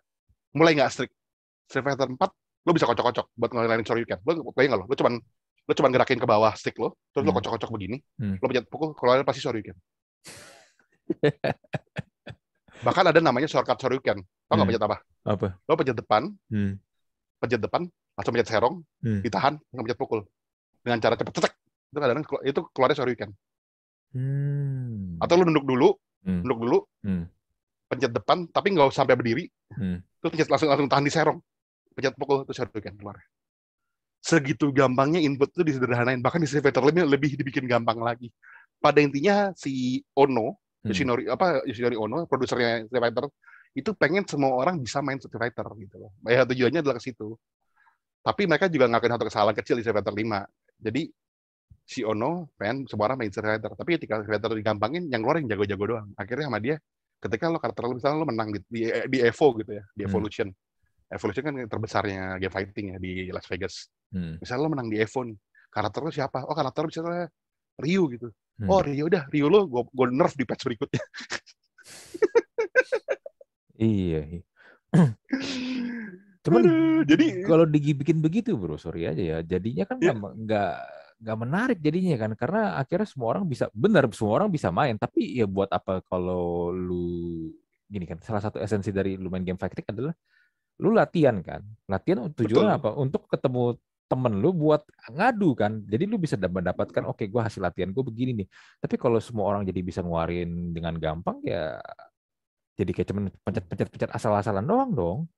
mulai nggak strict. Street Fighter 4 lo bisa kocok-kocok buat ngelain Shoryuken. Lo bayang nggak lo cuman gerakin ke bawah stick lo, terus lo kocok-kocok begini, lo pencet pukul, keluar pasti Shoryuken. Bahkan ada namanya shortcut Shoryuken. Tau nggak pencet apa? Lo pencet depan, langsung pencet serong, ditahan, langsung pencet pukul. Dengan cara cepet cetek. Itu kadang-kadang itu keluarnya Shoryuken. Atau lo nunduk dulu, pencet depan, tapi nggak sampai berdiri, terus pencet langsung tahan di serong, pencet pukul, itu Shoryuken keluar. Segitu gampangnya input itu disederhanain. Bahkan di Street Fighter lebih dibikin gampang lagi. Pada intinya si Ono, Yoshinori Ono, produsernya Street Fighter, itu pengen semua orang bisa main Street Fighter gitu loh. Ya tujuannya adalah ke situ. Tapi mereka juga ngelakuin satu kesalahan kecil di Street Fighter 5. Jadi si Ono pengen semua orang main Street Fighter, tapi ketika Street Fighter digampangin, yang keluar yang jago-jago doang. Akhirnya sama dia, ketika lo karakter lo misalnya lo menang di Evo gitu ya, di Evolution. Evolution kan terbesarnya game fighting ya di Las Vegas. Misalnya lo menang di Evo nih, karakter lo siapa? Oh, karakter lo misalnya Ryu gitu. Oh, Ryu udah, Ryu lo gue nerf di patch berikutnya. Iya. Cuman jadi kalau dibikin begitu bro, sorry aja ya, jadinya kan nggak menarik jadinya kan, karena akhirnya semua orang bisa, benar semua orang bisa main, tapi ya buat apa kalau lu gini kan, salah satu esensi dari lu main game fighting adalah lu latihan kan, latihan tujuannya Betul. apa? Untuk ketemu temen lu buat ngadu kan, jadi lu bisa mendapatkan oke, gue hasil latihan gue begini nih. Tapi kalau semua orang jadi bisa ngeluarin dengan gampang ya, jadi kayak cuman pencet-pencet asal-asalan doang dong.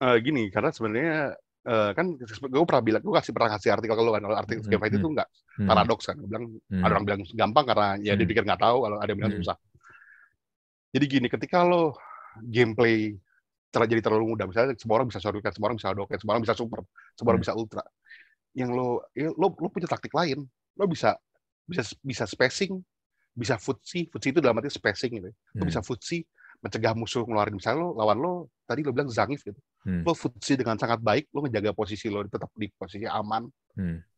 Gini, karena sebenarnya kan gue pernah kasih artikel ke lu kan, kalau artikel game fight itu nggak paradoks kan. Gue bilang, ada orang bilang gampang karena ya dia pikir nggak tahu, kalau ada yang bilang susah. Jadi gini, ketika lo gameplay jadi terlalu mudah, misalnya semua orang bisa shuriken, semua orang bisa Hadouken, semua orang bisa super, semua orang bisa ultra. Yang lo punya taktik lain, lo bisa spacing, bisa futsi itu dalam arti spacing gitu. Lo bisa futsi, mencegah musuh ngeluarin, misalnya lo lawan lo tadi lo bilang Zangief gitu. Lo futsi dengan sangat baik, lo ngejaga posisi lo tetap di posisi aman.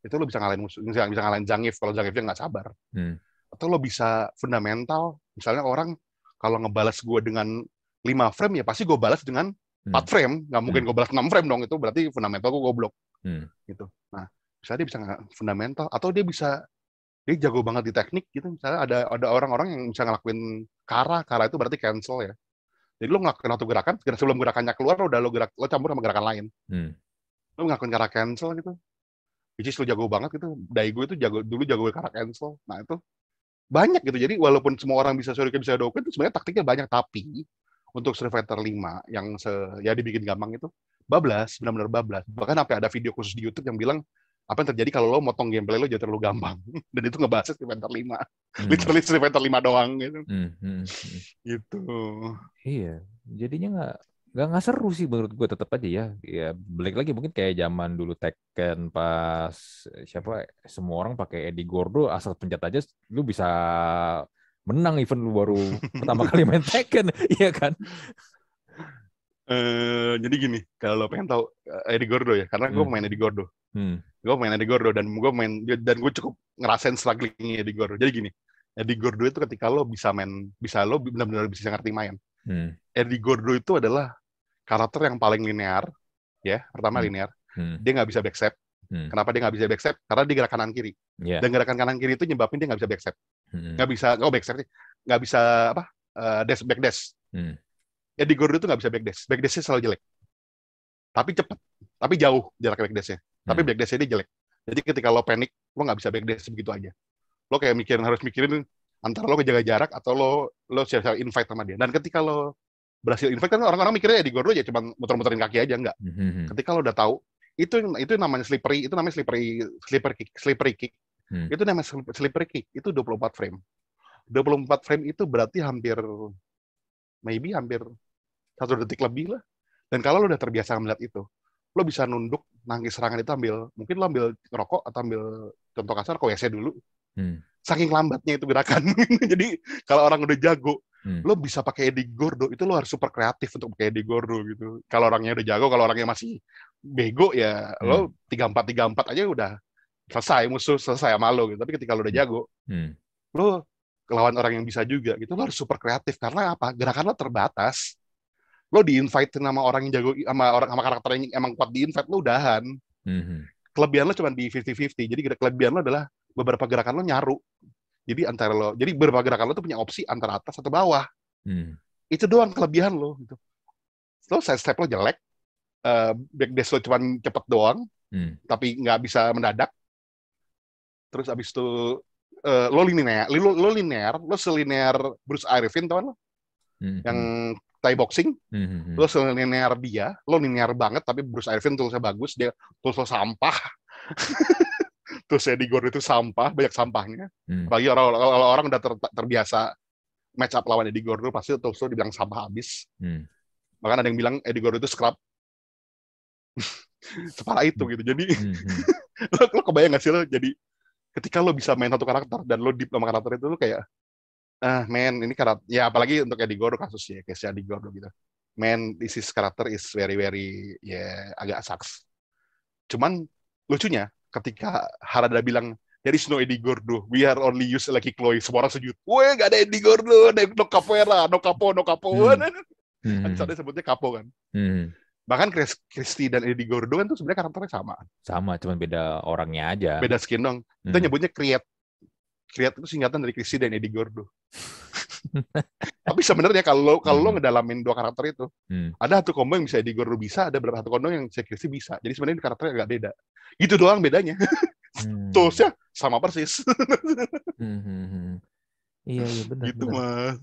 Itu lo bisa ngalahin musuh, bisa ngalahin Zangief kalau Zangiefnya nggak sabar. Atau lo bisa fundamental, misalnya orang kalau ngebalas gue dengan 5 frame ya pasti gue balas dengan 4 frame, nggak mungkin gue balas 6 frame dong, itu berarti fundamental gue goblok. Gitu. Nah, misalnya dia bisa fundamental, atau dia jago banget di teknik gitu. Misalnya ada orang-orang yang bisa ngelakuin kara itu berarti cancel ya. Jadi lo ngelakuin satu gerakan, sebelum gerakannya keluar lo campur sama gerakan lain. Lo ngelakuin kara cancel gitu. Which is lo jago banget gitu. Daigo itu dulu jago kara cancel. Nah, itu banyak gitu. Jadi walaupun semua orang bisa shuriken, bisa Hadouken, itu sebenarnya taktiknya banyak, tapi untuk Street Fighter 5 yang ya dibikin gampang itu bablas, benar-benar bablas. Bahkan sampai ada video khusus di YouTube yang bilang apa yang terjadi kalau lo motong gameplay lo jadi terlalu gampang. Dan itu ngebahas Street Fighter 5. Literally Street Fighter 5 doang gitu. Gitu. Iya, jadinya nggak seru sih menurut gue, tetap aja ya. Ya balik lagi mungkin kayak zaman dulu Tekken pas siapa, semua orang pakai Eddie Gordo, asal pencet aja lu bisa menang event lu baru pertama kali main Tekken, iya kan? Jadi gini, kalau lo pengen tahu Eddie Gordo ya, karena gue main Eddie Gordo. Gue main Eddie Gordo dan gue cukup ngerasain strugglingnya Eddie Gordo. Jadi gini, Eddie Gordo itu ketika lo lo benar-benar bisa ngerti main. Eddie Gordo itu adalah karakter yang paling linear, ya. Pertama linear, dia nggak bisa backstep. Kenapa dia nggak bisa backstep? Karena dia gerak kanan kiri. Dan gerakan kanan kiri itu nyebabin dia nggak bisa backstep. Nggak bisa apa? Back dash. Eddie Gordo itu nggak bisa back dash. Back dashnya selalu jelek. Tapi cepat, tapi jauh jarak back dashnya. Tapi back dashnya dia jelek. Jadi ketika lo panik, lo nggak bisa back dash begitu aja. Lo kayak harus mikirin antara lo kejaga jarak atau lo siap-siap invite sama dia. Dan ketika lo berhasil invite, kan orang-orang mikirnya Eddie Gordo ya cuma muter-muterin kaki aja, enggak. Ketika lo udah tahu, itu namanya slippery kick. Itu namanya slippery kick. Itu 24 frame. 24 frame itu berarti hampir 1 detik lebih lah. Dan kalau lo udah terbiasa melihat itu, lo bisa nunduk, nangkis serangan itu mungkin lo ambil rokok atau ambil contoh kasar, WC dulu. Saking lambatnya itu gerakan. Jadi kalau orang udah jago, lo bisa pakai Eddie Gordo, itu lo harus super kreatif untuk pakai Eddie Gordo gitu. Kalau orangnya udah jago, kalau orangnya masih bego ya lo 3-4 aja udah selesai, musuh selesai sama lo gitu. Tapi ketika lo udah jago, lo lawan orang yang bisa juga gitu, lo harus super kreatif. Karena apa? Gerakan lo terbatas. Lo di-invite sama orang yang jago, sama karakter yang emang kuat di-invite, lo udahan. Kelebihan lo cuma di 50-50. Jadi kelebihan lo adalah beberapa gerakan lo nyaru. Jadi beberapa gerakan lo tuh punya opsi antara atas atau bawah. Itu doang kelebihan lo gitu. Lo side step lo jelek, back dash lo cuma cepet doang, tapi nggak bisa mendadak. Terus abis itu lo linear, lo selinear Bruce Irvin, teman lo, yang Thai boxing. Lo selinear dia, lo linear banget, tapi Bruce Irvin tulisnya bagus, dia tulis lo sampah. Terus Eddie Gordo itu sampah, banyak sampahnya. Apalagi orang udah terbiasa match up lawan Eddie Gordo, pasti terus dibilang sampah habis. Bahkan ada yang bilang Eddie Gordo itu scrub. Separah itu gitu. Jadi lo kebayang gak sih lo jadi ketika lo bisa main satu karakter dan lo deep sama karakter itu, lo kayak man, ini karakter ya, apalagi untuk Eddie Gordo kasusnya, kayak si Eddie Gordo gitu, man, this is karakter is very very ya agak sucks. Cuman lucunya ketika Harada bilang there is no Eddie Gordo, we are only use Lucky Chloe, semua orang sujud, weh gak ada Eddie Gordo, no capoeira, no capo. Kan soalnya sebutnya capo kan. Bahkan Christy dan Eddie Gordo kan tuh sebenarnya karakternya sama. Sama, cuman beda orangnya aja. Beda skin dong. Kita nyebutnya Create. Create itu singkatan dari Christy dan Eddie Gordo. Tapi sebenarnya kalau lo ngedalamin dua karakter itu, ada satu combo yang bisa Eddie Gordo bisa, ada beberapa satu combo yang Christy bisa. Jadi sebenarnya karakternya agak beda. Gitu doang bedanya. Toolsnya sama persis. Iya benar. Gitu mah.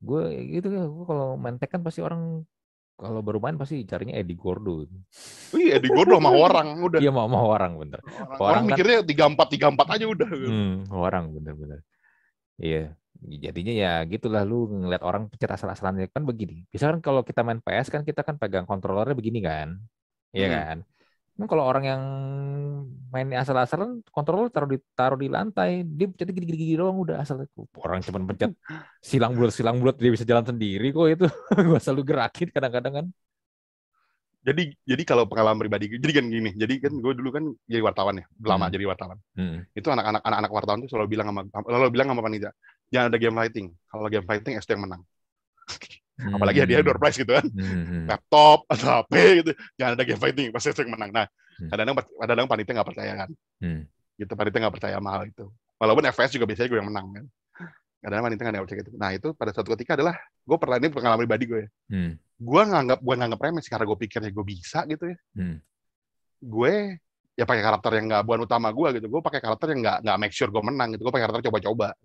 Gue gitu ya, gue kalau main Tekken pasti orang kalau baru main pasti carinya Eddie Gordo. Iya, Eddie Gordo sama orang udah. Iya, mau orang bener. Orang mikirnya 34 aja udah. Orang bener. Iya, jadinya ya gitulah, lu ngeliat orang pencet asal-asalan kan begini. Misalkan kalau kita main PS kan kita kan pegang kontrolernya begini kan, iya kan. Nah, kalau orang yang main asal-asalan, kontroler taruh di lantai, dia pencet gini doang udah asal. Orang cuma pencet silang bulat dia bisa jalan sendiri kok itu. Gua selalu gerakin kadang-kadang kan. Jadi kalau pengalaman pribadi, jadi kan gini, jadi kan gue dulu kan jadi wartawan ya, lama jadi wartawan. Itu anak-anak wartawan tuh selalu bilang sama panitia, jangan ada game fighting. Kalau game fighting ST yang menang. Apalagi hadiah door prize gitu kan, laptop atau HP gitu, jangan ada game fighting, pasti ST yang menang. Nah, kadang-kadang panitia nggak percaya kan, gitu, panitia nggak percaya sama hal itu. Walaupun FPS juga biasanya gue yang menang kan. Kadang-kadang panitia nggak percaya gitu. Nah itu pada suatu ketika adalah, gue pernah, ini pengalaman pribadi gue ya. Gue nganggap remeh sih, karena gue pikirnya gue bisa gitu ya. Gue ya pakai karakter yang nggak bukan utama gue gitu. Gue pakai karakter yang nggak make sure gue menang gitu. Gue pakai karakter coba-coba.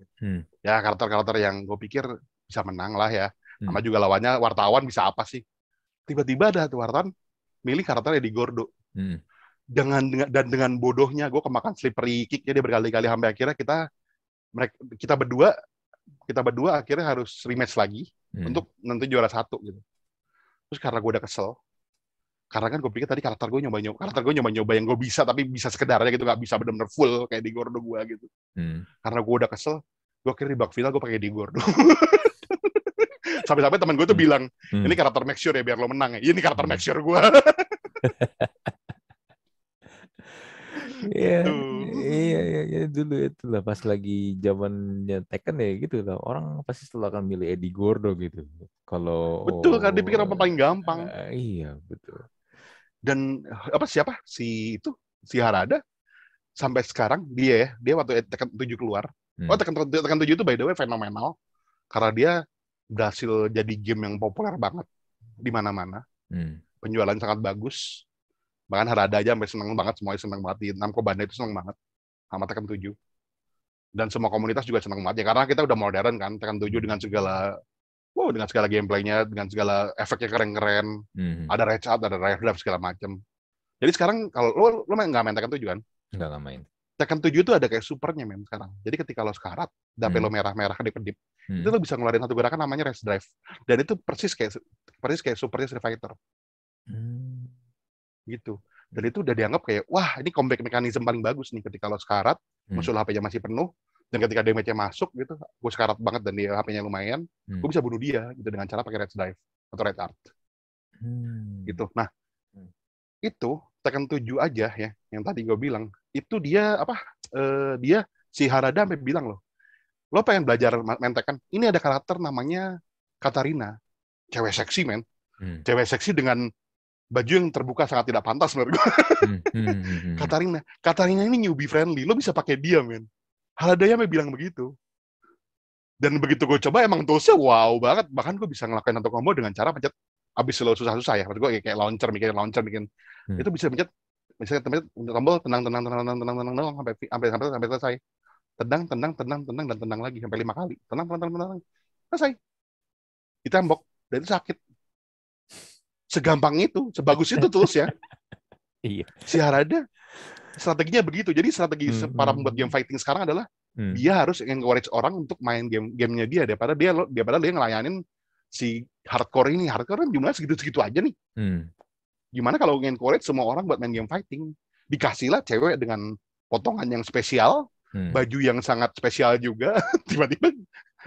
Ya karakter yang gue pikir bisa menang lah ya. Sama juga lawannya wartawan, bisa apa sih? Tiba-tiba ada tuh wartawan milih karakter Eddie Gordo. Dengan bodohnya gue kemakan slippery kick, dia berkali-kali sampai akhirnya kita berdua akhirnya harus rematch lagi untuk nanti juara 1 gitu. Terus karena gue udah kesel, karena kan gue pikir tadi karakter gue nyoba-nyoba yang gue bisa, tapi bisa sekedarnya gitu, nggak bisa benar-benar full kayak di Gordo gue gitu. Karena gue udah kesel, gue akhirnya di bak final gue pakai di Gordo. Sampai-sampai teman gue tuh bilang, ini karakter make sure ya biar lo menang ya. Ini karakter make sure gue. Iya dulu itulah pas lagi zamannya Tekken ya gitu lah, orang pasti selalu akan milih Eddie Gordo gitu. Kalau betul kan, dipikir apa paling gampang. Iya betul. Dan siapa si Harada sampai sekarang dia waktu Tekken 7 keluar. Tekken 7 itu by the way fenomenal karena dia berhasil jadi game yang populer banget di mana-mana. Penjualan sangat bagus. Bahkan Harada aja sampai seneng banget, semuanya seneng banget, di Namco Bandai itu seneng banget sama Tekken 7. Dan semua komunitas juga seneng banget ya, karena kita udah modern kan, Tekken 7 dengan segala gameplaynya, dengan segala efeknya keren-keren, ada Rage Out, ada Rive Drive segala macem. Jadi sekarang kalau lo nggak main Tekken 7 kan? Nggak main. Tekken 7 itu ada kayak supernya men sekarang. Jadi ketika lo sekarat, DP lo merah-merah kedip-kedip, itu lo bisa ngeluarin satu gerakan namanya Rage Drive. Dan itu persis kayak supernya Street Fighter. Gitu. Dan itu udah dianggap kayak, wah ini comeback mekanisme paling bagus nih, ketika lo sekarat, musuh HP-nya masih penuh, dan ketika damage-nya masuk gitu, gue sekarat banget dan dia HP-nya lumayan, gue bisa bunuh dia gitu dengan cara pakai Rage Drive atau Red Art. Gitu. Nah, itu Tekken 7 aja ya, yang tadi gue bilang, itu dia si Harada sampai bilang lo pengen belajar main Tekken, ini ada karakter namanya Katarina, cewek seksi men, cewek seksi dengan baju yang terbuka sangat tidak pantas menurut gue. Katarina ini newbie friendly, lo bisa pakai dia men. Harada sampai bilang begitu. Dan begitu gue coba, emang toolsnya wow banget, bahkan gue bisa ngelakuin satu combo dengan cara pencet abis lo susah-susah ya, maksud gue kayak launcher bikin itu bisa pencet tombol tenang sampai selesai, tendang dan tendang lagi sampai 5 kali, tenang selesai, ditembok dan itu sakit. Segampang itu, sebagus itu tools ya. Iya. Si Harada strateginya begitu. Jadi strategi para pembuat game fighting sekarang adalah dia harus encourage orang untuk main gamenya dia daripada dia ngelayanin si hardcore ini. Hardcore kan jumlahnya segitu-segitu aja nih. Gimana kalau encourage semua orang buat main game fighting? Dikasihlah cewek dengan potongan yang spesial, baju yang sangat spesial juga, tiba-tiba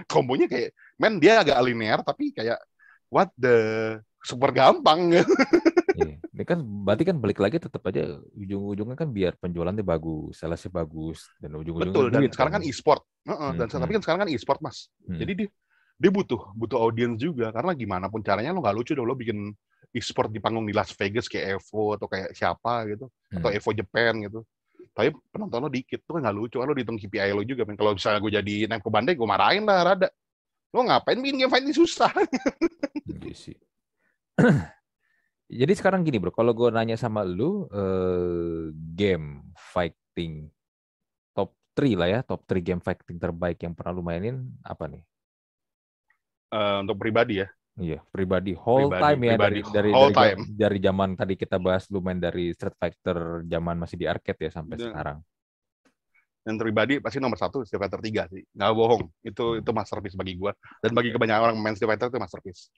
kombonya kayak, men dia agak linear tapi kayak what the super gampang. Iya. Ini kan berarti kan balik lagi tetap aja ujung-ujungnya kan biar penjualannya bagus, salesnya bagus, dan ujung-ujungnya Betul, dan duit sekarang kan. kan e-sport. Tapi kan sekarang kan e-sport, Mas. Jadi dia butuh audiens juga, karena gimana pun caranya lo nggak lucu dong lo bikin e-sport di panggung di Las Vegas kayak Evo atau kayak siapa gitu, atau Evo Japan gitu. Tapi penonton lo dikit tuh kan nggak lucu, kan lo dihitung KPI lo juga. Kalau misalnya gue jadi Nemco Bandai, gue marahin lah rada. Lo ngapain bikin game fighting susah? Iya sih. Jadi sekarang gini bro, kalau gue nanya sama lu, game fighting top 3 lah ya, top 3 game fighting terbaik yang pernah lu mainin apa nih? Untuk pribadi ya. Iya, pribadi whole time ya, dari zaman tadi kita bahas lu main dari Street Fighter zaman masih di arcade ya sampai sekarang. Dan pribadi pasti nomor 1 Street Fighter 3 sih, nggak bohong, itu masterpiece bagi gue, dan bagi kebanyakan orang main Street Fighter itu masterpiece.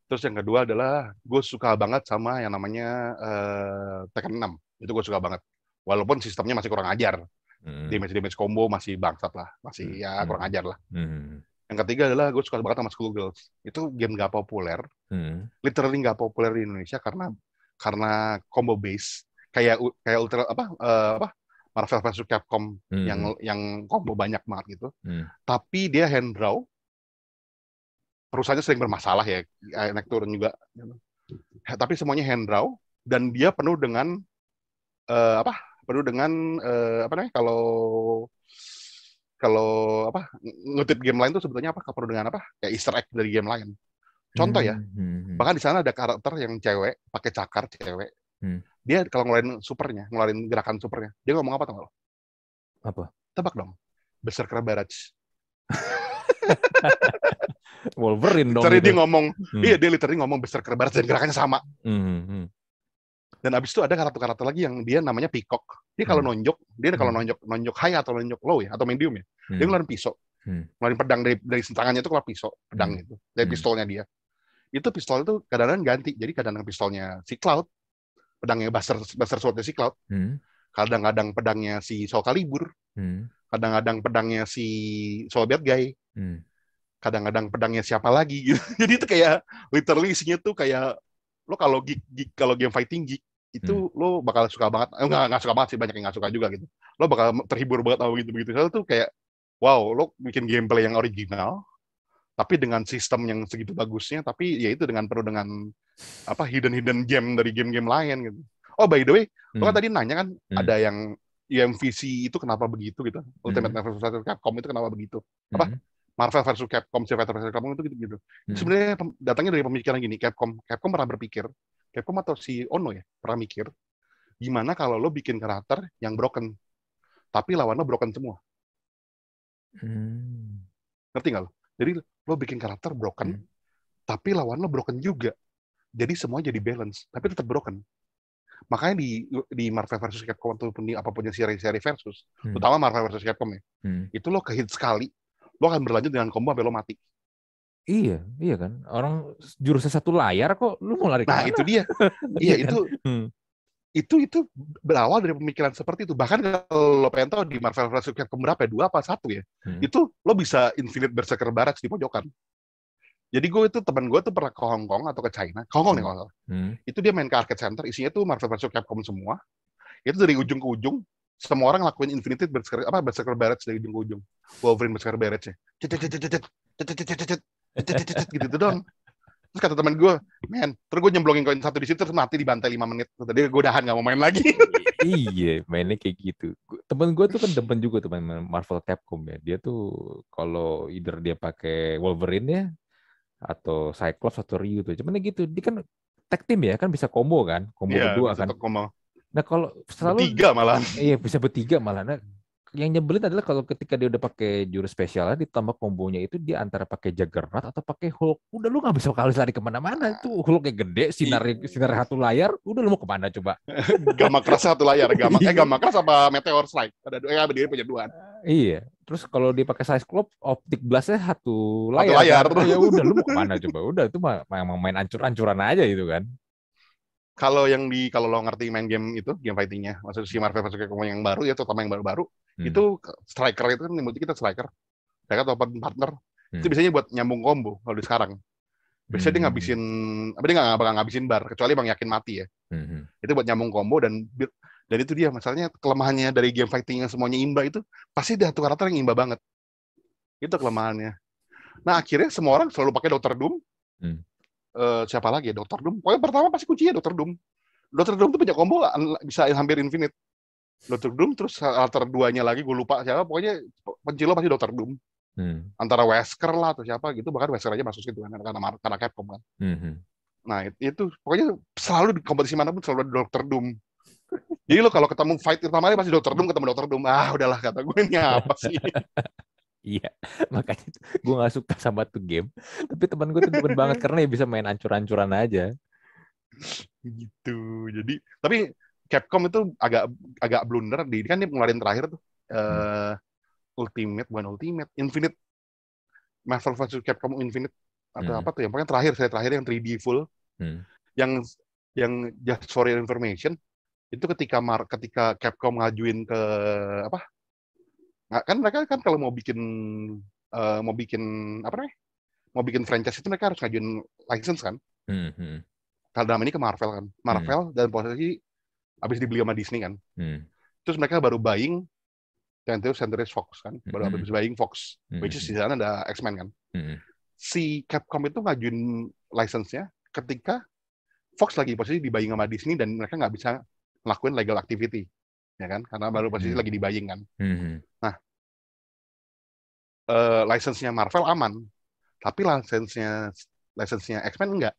Terus yang kedua adalah gue suka banget sama yang namanya Tekken 6, itu gue suka banget, walaupun sistemnya masih kurang ajar, damage combo masih bangsat lah, masih ya kurang ajar lah. Yang ketiga adalah gue suka banget sama Skullgirls. Itu game gak populer, literally gak populer di Indonesia karena combo base, kayak Ultra Marvel vs Capcom yang combo banyak banget gitu. Tapi dia hand draw, perusahaannya sering bermasalah ya, naik turun juga. Tapi semuanya hand draw dan dia penuh dengan kalau ngutip game lain tuh sebetulnya perlu dengan kayak Easter egg dari game lain. Contoh ya, bahkan di sana ada karakter yang cewek pakai cakar cewek. Dia kalau ngeluarin gerakan supernya, dia ngomong apa tau lo? Apa? Tebak dong. Berserker Barrage. Wolverine dong. Dia ngomong, dia literally ngomong Berserker Barrage dan gerakannya sama. Dan abis itu ada karakter lagi yang dia namanya Peacock. Dia kalau nonjok high atau nonjok low ya, atau medium ya, dia ngeluarin pisau, ngeluarin pedang dari sentangannya itu keluar pisau, pedang itu, dari pistolnya dia. Itu pistol itu kadang-kadang ganti, jadi kadang-kadang pistolnya si Cloud, pedangnya Buster Sword-nya si Cloud, kadang-kadang pedangnya si Soul Calibur, kadang-kadang pedangnya si Soul Bad Guy, kadang-kadang pedangnya siapa lagi gitu. Jadi itu kayak literally isinya tuh kayak lo kalau game fighting geek itu lo bakal suka banget, nggak suka banget sih, banyak yang nggak suka juga gitu, lo bakal terhibur banget sama begitu soalnya tuh kayak wow, lo bikin gameplay yang original tapi dengan sistem yang segitu bagusnya, tapi ya itu penuh dengan hidden game dari game-game lain gitu. Oh by the way, lo kan tadi nanya kan ada yang UMVC itu kenapa begitu gitu, Ultimate Marvel vs Capcom itu kenapa begitu, Marvel vs Capcom, Street Fighter vs Capcom itu gitu. Sebenarnya datangnya dari pemikiran gini, Capcom pernah berpikir, Capcom atau si Ono ya, pernah mikir, gimana kalau lo bikin karakter yang broken, tapi lawan lo broken semua. Ngerti nggak lo? Jadi lo bikin karakter broken, tapi lawan lo broken juga. Jadi semua jadi balance, tapi tetap broken. Makanya di Marvel vs Capcom ataupun di apapun yang seri-seri versus, terutama Marvel vs Capcom ya, itu lo kehit sekali, lo akan berlanjut dengan combo sampai lo mati. Iya kan. Orang jurusnya satu layar kok, lu mau lari kemana? Nah itu dia. Iya itu berawal dari pemikiran seperti itu. Bahkan kalau lo pengen tahu di Marvel vs Capcom berapa ya? 2 apa 1 ya? Itu lo bisa Infinite Berserker Barrage di pojokan. Jadi teman gue tuh pernah ke Hong Kong atau ke China. Ke Hong Kong nih kalau salah. Itu dia main ke arcade center, isinya tuh Marvel vs Capcom semua. Itu dari ujung ke ujung semua orang ngelakuin Infinite Berserker Barrage dari ujung ke ujung. Wolverine Berserker Barrage-nya. Gitu doang. Terus kata teman gue, terus gue nyemplungin koin 1 di situ, terus mati dibantai 5 menit. Tadi gue udahan gak mau main lagi. Iya, mainnya kayak gitu. Temen gue tuh kan demen juga tuh main Marvel Capcom ya. Dia tuh kalau either dia pakai Wolverine ya, atau Cyclops atau Ryu tuh. Cuman gitu, dia kan tag team ya, kan bisa combo kan, combo berdua kan. Nah kalau selalu bertiga malah. Iya bisa bertiga malah. Nah, yang nyebelin adalah kalau ketika dia udah pakai jurus spesialnya ditambah kombonya itu dia antara pakai Juggernaut atau pakai Hulk. Udah lu nggak bisa lari kemana-mana. Itu Hulknya gede, sinar satu layar. Udah lu mau kemana coba? Gamma Crash satu layar. Gamma Crash apa Meteor Strike? Ada dia punya dua. Iya. Terus kalau dia pakai Cyclops, Optic Blast-nya satu layar. Ya udah lu mau kemana coba? Udah itu main ancur-ancuran aja gitu kan. kalau lo ngerti main game itu, game fightingnya, maksudnya si Marvel vs. Capcom yang baru ya, terutama yang baru-baru, itu striker itu kan multi kita striker atau partner, itu biasanya buat nyambung combo kalau di sekarang. Biasanya dia ngabisin, dia nggak bakal ngabisin bar, kecuali Bang yakin mati ya. Itu buat nyambung combo dan itu dia masalahnya, kelemahannya dari game fighting yang semuanya imba itu, pasti ada satu karakter yang imba banget. Itu kelemahannya. Nah akhirnya semua orang selalu pakai Dr. Doom. Siapa lagi ya? Dr. Doom. Pokoknya pertama pasti kuncinya Dr. Doom. Dr. Doom tuh banyak combo bisa hampir infinite. Dr. Doom terus karakter duanya lagi gue lupa siapa. Pokoknya penci lo pasti Dr. Doom. Antara Wesker lah atau siapa gitu. Bahkan Wesker aja masuk gitu kan karena Capcom kan. Nah itu pokoknya selalu di kompetisi manapun selalu ada Dr. Doom. Jadi lo kalau ketemu fight pertama pasti Dr. Doom ketemu Dr. Doom. Ah udahlah kata gue, ini apa sih? Iya, makanya gue gak suka sama tuh game. Tapi teman gue tuh demen banget karena ya bisa main ancur-ancuran aja. Gitu. Jadi, tapi Capcom itu agak blunder. Kan dia ngeluarin terakhir tuh Ultimate, bukan Ultimate, Infinite, Marvel vs. Capcom Infinite atau apa tuh? Yang pokoknya terakhir yang 3D full. Yang just for your information, itu ketika Capcom ngajuin ke apa? Kan mereka kan kalau mau bikin apa namanya? Mau bikin franchise itu mereka harus ngajuin license kan? Kalau dalam ini ke Marvel kan, Marvel dan posisi habis dibeli sama Disney kan. Terus mereka baru buying Centuries Fox kan, baru habis buying Fox, which is di sana ada X-Men kan. Si Capcom itu ngajuin license-nya ketika Fox lagi posisi di buying sama Disney dan mereka nggak bisa ngelakuin legal activity, ya kan? Karena baru posisi lagi di buying kan. Nah, license-nya Marvel aman, tapi license-nya X-Men enggak.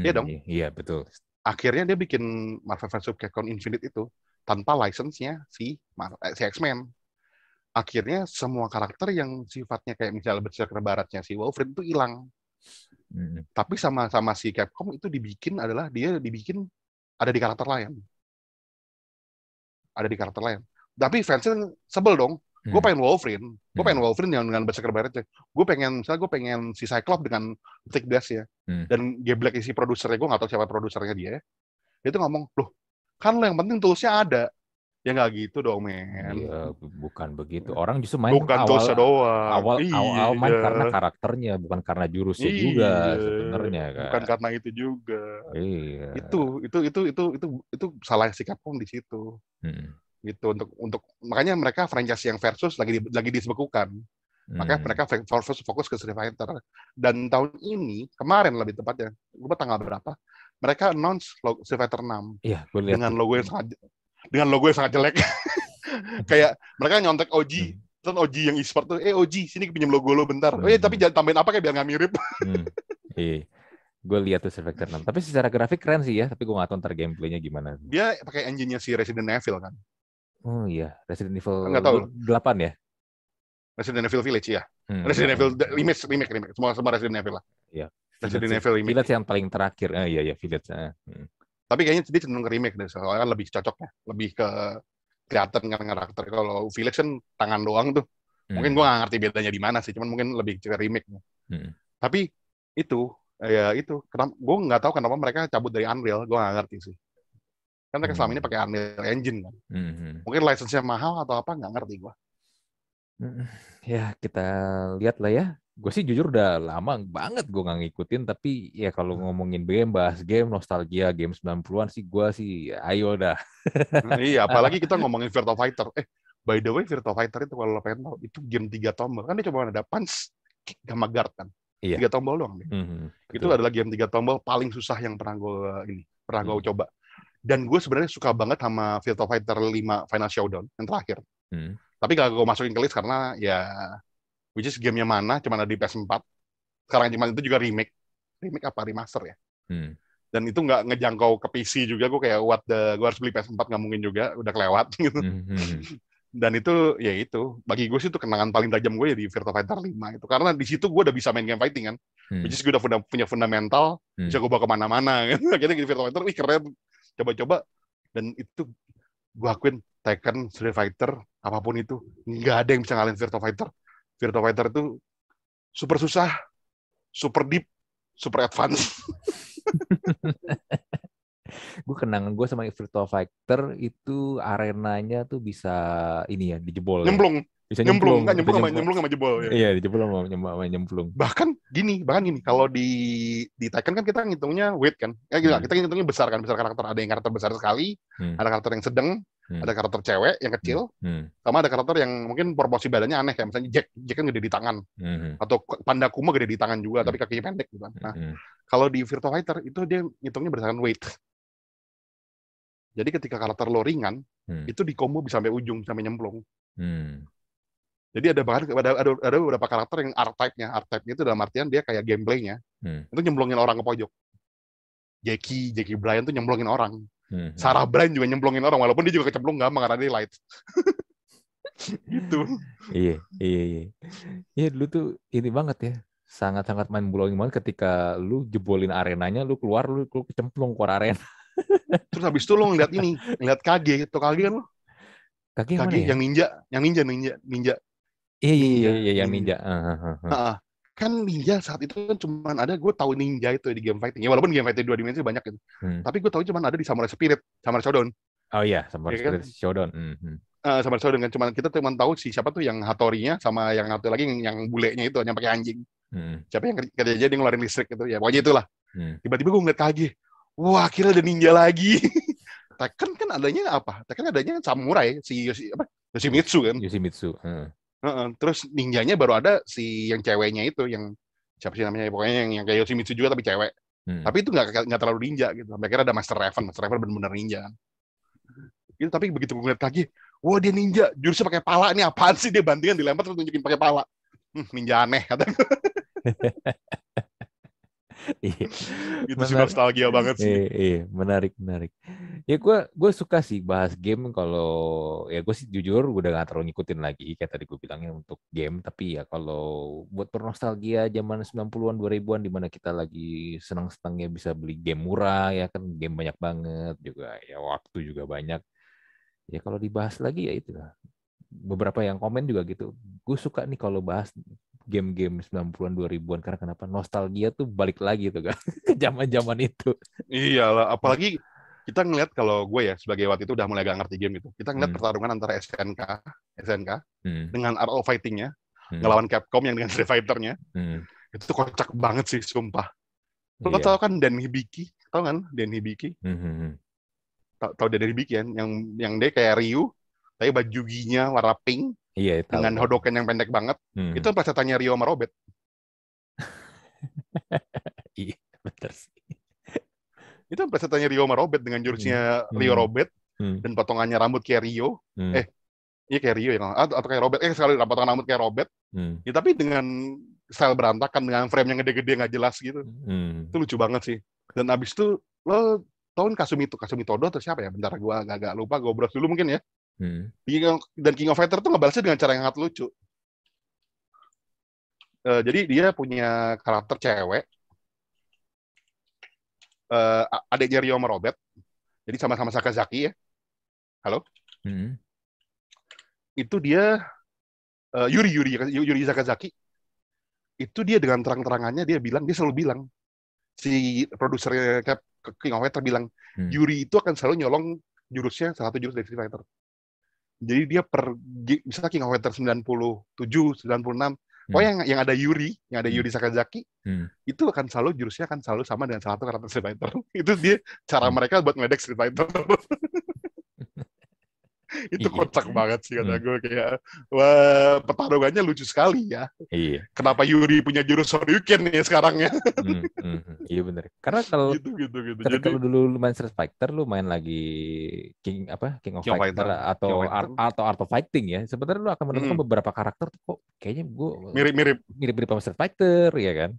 Iya dong. Iya betul. Akhirnya dia bikin Marvel vs. Capcom Infinite itu tanpa license-nya si X-Men. Akhirnya semua karakter yang sifatnya kayak misalnya Berserker Baratnya si Wolverine itu hilang. Tapi sama si Capcom itu dia dibikin ada di karakter lain. Tapi fansnya sebel dong. Gue pengen Wolverine dengan Berserker Baratnya. Gue pengen si Cyclops dengan Thick Dash ya. Dan G-Black isi produsernya, gue nggak tahu siapa produsernya dia. Dia tuh ngomong, loh kan lo yang penting toolsnya ada. Ya nggak gitu dong, men. Iya, bukan begitu. Orang justru main bukan toolsnya doang. Awal main karena karakternya, bukan karena jurusnya juga sebenarnya kan. Bukan karena itu juga. Iya. Itu salah si Capcom di situ. Gitu untuk makanya mereka franchise yang versus lagi disebekukan. Makanya mereka fokus ke Street Fighter. Dan tahun ini, kemarin lebih tepatnya, lupa tanggal berapa, mereka announce Street Fighter 6. Iya, gue lihat dengan logo yang sangat jelek. Kayak mereka nyontek OG, terus OG yang e-sport tuh, OG, sini pinjam logo lo bentar. Tapi jangan tambahin apa kayak biar nggak mirip. Iya. Gue lihat tuh Street Fighter 6. Tapi secara grafik keren sih ya, tapi gue nggak tahu ntar gameplaynya gimana. Dia pakai engine-nya si Resident Evil kan. Oh iya, Resident Evil 8 ya? Resident Evil Village ya. Resident Evil remake. Semua Resident Evil lah. Iya. Resident Evil remake. Village yang paling terakhir. Iya Village. Tapi kayaknya dia cenderung ke remake deh, soalnya lebih cocoknya, lebih ke kelihatan kan karakter. Kalau Village kan tangan doang tuh. Mungkin gue nggak ngerti bedanya di mana sih, cuman mungkin lebih ke remake. Tapi itu gue nggak tahu kenapa mereka cabut dari Unreal, gue nggak ngerti sih. Kan mereka selama ini pakai Unreal Engine kan. Mungkin license-nya mahal atau apa, nggak ngerti gue. Ya kita lihat lah ya. Gue sih jujur udah lama banget gue nggak ngikutin, tapi ya kalau ngomongin game, bahas game, nostalgia game 90-an sih gue sih ayo dah. Iya, apalagi kita ngomongin Virtua Fighter. By the way, Virtua Fighter itu kalau lo pengen tahu, itu game 3 tombol. Kan dia cuma ada punch, kick, sama guard kan. Iya. 3 tombol doang. Itu adalah game 3 tombol paling susah yang pernah gue coba. Dan gue sebenarnya suka banget sama Virtua Fighter 5 Final Showdown yang terakhir. Tapi gak gue masukin ke list karena ya which is gamenya mana, cuma ada di PS4. Sekarang cuma itu juga remake apa remaster ya. Dan itu nggak ngejangkau ke PC juga. Gue kayak gue harus beli PS4 nggak mungkin juga, udah kelewat gitu. Dan itu ya itu bagi gue sih itu kenangan paling tajam gue ya di Virtua Fighter 5 itu, karena di situ gue udah bisa main game fighting kan. Which is gue udah punya fundamental, bisa gue bawa kemana-mana gitu. Akhirnya di Virtua Fighter keren, coba-coba. Dan itu gue akuin Tekken, Street Fighter, apapun itu, nggak ada yang bisa ngalahin Virtua Fighter. Virtua Fighter itu super susah, super deep, super advance. gue kenangan gue sama Virtua Fighter itu arenanya tuh bisa ini ya dijebol ya. Nyemplung. Bisa Nyemplung, kan bisa nyemplung sama jebol ya. Iya, dijebol sama nyemplung. Bahkan gini, kalau di Tekken kan kita ngitungnya weight kan. Kita ngitungnya besar kan, besar karakter. Ada yang karakter besar sekali, ada karakter yang sedang, ada karakter cewek yang kecil, sama ada karakter yang mungkin proporsi badannya aneh kayak misalnya Jack kan gede di tangan. Atau Panda Kuma gede di tangan juga tapi kakinya pendek gitu kan. Nah, kalau di Virtua Fighter itu dia ngitungnya berdasarkan weight. Jadi ketika karakter lo ringan, itu di combo bisa sampai ujung, sampai nyemplung. Jadi ada beberapa karakter yang archetype-nya itu dalam artian dia kayak gameplaynya itu nyemplungin orang ke pojok. Jackie Bryan tuh nyemplungin orang. Sarah Bryan juga nyemplungin orang walaupun dia juga kecemplung gampang karena dia light. Gitu. Iya. Iya dulu tuh ini banget ya. Sangat-sangat mind blowing banget ketika lu jebolin arenanya, lu kecemplung keluar arena. Terus habis itu lo ngeliat Kage kan lo. Kage mana ya? Yang ninja. Iya, yang ninja. Kan ninja saat itu kan cuma ada, gue tahu ninja itu di game fighting. Ya walaupun game fighting 2 dimensi banyak gitu. Tapi gue tahu cuma ada di Samurai Shodown. Oh iya, Samurai Spirit Shodown. Samurai Shodown kan kita cuma tahu siapa tuh yang Hattori-nya sama yang satu lagi yang bulenya itu yang pakai anjing. Siapa yang kerjanya dia ngeluarin listrik gitu ya. Pokoknya itulah. Tiba-tiba gue ngeliat Kage. Wah, akhirnya ada ninja lagi. Tekken kan adanya apa? Tekken adanya samurai Yoshimitsu kan. Yoshimitsu. Terus ninjanya baru ada si yang ceweknya itu yang siapa sih namanya, pokoknya yang kayak Yoshimitsu juga tapi cewek. Tapi itu nggak terlalu ninja gitu. Sampai akhirnya ada Master Raven benar-benar ninja kan. Gitu, tapi begitu gue ngeliat Kage, wah dia ninja, jurusnya pakai pala, ini apaan sih, dia bantingan dilempar terus tunjukin pakai pala. Ninja aneh kata gue. Itu sih nostalgia banget sih. Iya, menarik. Ya gue suka sih bahas game kalau ya gue sih jujur udah gak terlalu ngikutin lagi kayak tadi gue bilangnya untuk game, tapi ya kalau buat bernostalgia zaman 90-an 2000-an di mana kita lagi senang-senangnya bisa beli game murah ya kan, game banyak banget juga ya, waktu juga banyak. Ya kalau dibahas lagi ya itu lah. Beberapa yang komen juga gitu. Gue suka nih kalau bahas game-game 90-an 2000-an karena kenapa? Nostalgia tuh balik lagi tuh kan ke zaman-zaman itu. Iyalah, apalagi kita ngeliat kalau gue ya sebagai waktu itu udah mulai gak ngerti game gitu. Kita ngeliat pertarungan antara SNK dengan Art of Fighting-nya ngelawan Capcom yang dengan Street Fighter-nya. Itu kocak banget sih, sumpah. Lo tau kan Dan Hibiki? Tau kan Dan Hibiki? Tau Dan Hibiki kan? Yang dia kayak Ryu, tapi baju giginya warna pink. Iya, dengan Hodoken yang pendek banget. Itu plesetannya Ryo sama Robert. Iya, betul sih. Itu plesetannya Ryo sama Robert dengan jurusnya Ryo Robert dan potongannya rambut kayak Ryo. Iya kayak Ryo ya, atau kayak Robert. Sekali potongan rambut kayak Robert. Ya, tapi dengan style berantakan, dengan frame yang gede-gede nggak jelas gitu. Itu lucu banget sih. Dan abis itu lo tahun Kasumi Todo atau siapa ya? Bentar, gue agak lupa. Gue browse dulu mungkin ya. Dan King of Fighter tuh ngebalasnya dengan cara yang sangat lucu. Jadi dia punya karakter cewek, adiknya Ryo sama Robert. Jadi sama-sama Sakazaki ya. Halo? Itu dia Yuri Sakazaki. Itu dia dengan terang-terangannya dia selalu bilang, si produsernya King of Fighter bilang, Yuri itu akan selalu nyolong jurusnya, salah satu jurus dari Street Fighter. Jadi dia misalnya King of Fighter 97, 96, pokoknya yang ada Yuri Sakazaki, itu akan selalu jurusnya akan selalu sama dengan salah satu karakter Street Fighter. Itu dia cara mereka buat ngeledek Street Fighter. Itu kocak banget sih kata gue, kayak wah, pertarungannya lucu sekali ya. Iya. Kenapa Yuri punya jurus Shoryuken ya sekarang ya? Iya benar. Karena kalau Jadi, kalau dulu lu main Street Fighter, lu main lagi King of Fighter atau Art of Fighting ya. Sebenarnya lu akan menemukan beberapa karakter tuh kok kayaknya gue mirip-mirip sama Street Fighter ya kan.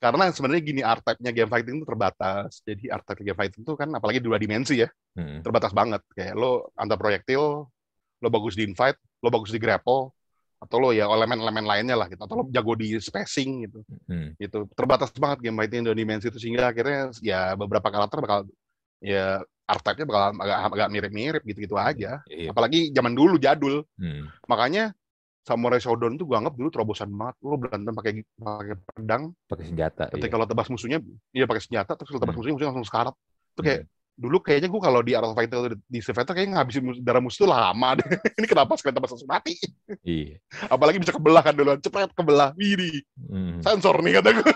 Karena sebenarnya gini, archetype-nya game fighting itu terbatas. Jadi archetype game fighting itu kan apalagi 2 dimensi ya. Terbatas banget. Kayak lo antar proyektil, lo bagus di infight, lo bagus di grapple, atau lo ya elemen-elemen lainnya lah gitu. Atau lo jago di spacing gitu. Gitu. Terbatas banget game fighting 2 dimensi itu, sehingga akhirnya ya beberapa karakter bakal ya archetype-nya bakal agak mirip-mirip gitu-gitu aja. Apalagi zaman dulu jadul. Makanya Samurai Shodown tuh gue anggap dulu terobosan banget. Lo berantem pakai pedang, pakai senjata. ketika lo tebas musuhnya, iya pakai senjata, terus lo tebas musuhnya langsung sekarat. Itu kayak dulu kayaknya gue kalau di Art of Fighter di Street Fighter kayaknya ngabisin darah musuh lama deh. Ini kenapa sekali tebas langsung mati? Iya. Apalagi bisa kebelah kan duluan, cepet kebelah, wiri. Sensor nih kata gue.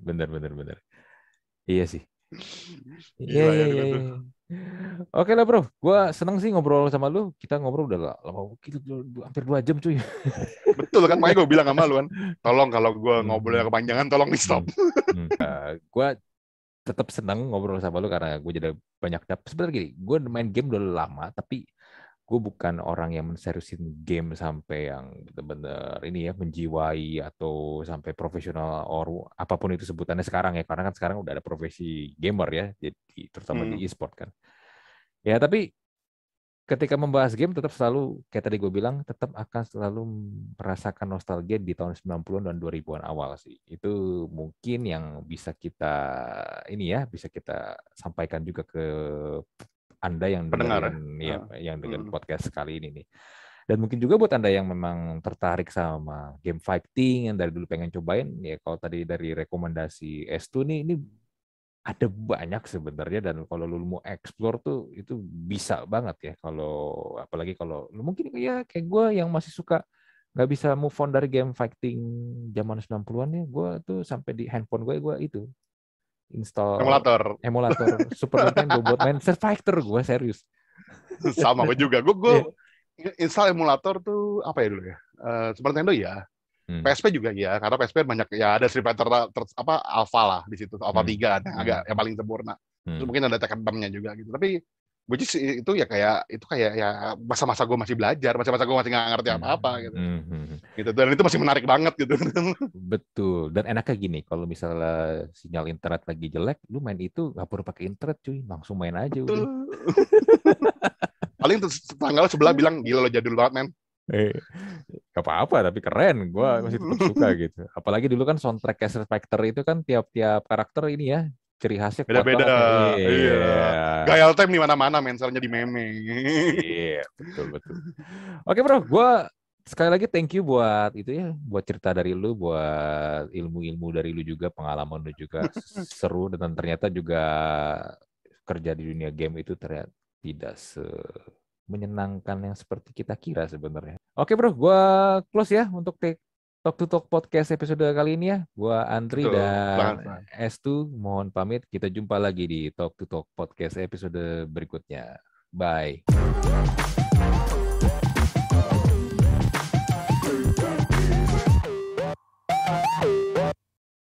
Bener. Iya sih. Iya. Oke lah bro, gue seneng sih ngobrol sama lu. Kita ngobrol udah lama, gitu, hampir 2 jam cuy. Betul kan, makanya gue bilang sama lu kan, tolong kalau gue ngobrolnya kepanjangan, tolong di stop. Gue tetap seneng ngobrol sama lu karena gue jadi banyak dapet. Sebenarnya gini, gue main game udah lama, tapi gue bukan orang yang menseriusin game sampai yang benar-benar ini ya menjiwai atau sampai profesional or apapun itu sebutannya sekarang ya, karena kan sekarang udah ada profesi gamer ya, jadi terutama di e-sport kan. Ya tapi ketika membahas game tetap selalu kayak tadi gue bilang, tetap akan selalu merasakan nostalgia di tahun 90-an dan 2000-an awal sih. Itu mungkin yang bisa kita ini ya, bisa kita sampaikan juga ke Anda yang dengerin yang dengan podcast kali ini nih. Dan mungkin juga buat Anda yang memang tertarik sama game fighting yang dari dulu pengen cobain, ya kalau tadi dari rekomendasi S2 nih, ini ada banyak sebenarnya, dan kalau lu mau explore tuh itu bisa banget ya. Kalau apalagi kalau lu mungkin ya kayak gue yang masih suka nggak bisa move on dari game fighting zaman 90-an ya, gue tuh sampai di handphone gue itu install emulator Super Nintendo buat main Street Fighter. Gue serius. Sama gue juga. Gue install emulator tuh apa ya dulu ya? Super Nintendo ya. PSP juga ya, karena PSP banyak ya, ada Street Fighter Alpha lah di situ, Alpha 3 agak yang paling sempurna. Terus mungkin ada Tekken 6-nya juga gitu. Tapi gue itu ya kayak ya masa-masa gue masih belajar, masa-masa gue masih nggak ngerti apa-apa gitu. Gitu, dan itu masih menarik banget gitu. Betul. Dan enaknya gini, kalau misalnya sinyal internet lagi jelek, lu main itu nggak perlu pakai internet cuy, langsung main aja. Betul. Udah. Paling tanggal sebelah bilang, gila lo jadul banget men. Gak apa-apa, tapi keren. Gue masih tetap suka gitu. Apalagi dulu kan soundtrack Street Fighter itu kan tiap karakter ini ya, ciri khasnya beda-beda. Iya. Gaya time di mana-mana, mensalnya di meme. Iya, betul. Oke bro, gue sekali lagi thank you buat itu ya, buat cerita dari lu, buat ilmu-ilmu dari lu juga, pengalaman lu juga seru, dan ternyata juga kerja di dunia game itu ternyata tidak menyenangkan yang seperti kita kira sebenarnya. Oke bro, gue close ya untuk Talk to Talk podcast episode kali ini ya. Gue Andri dan S2 mohon pamit. Kita jumpa lagi di Talk to Talk podcast episode berikutnya. Bye.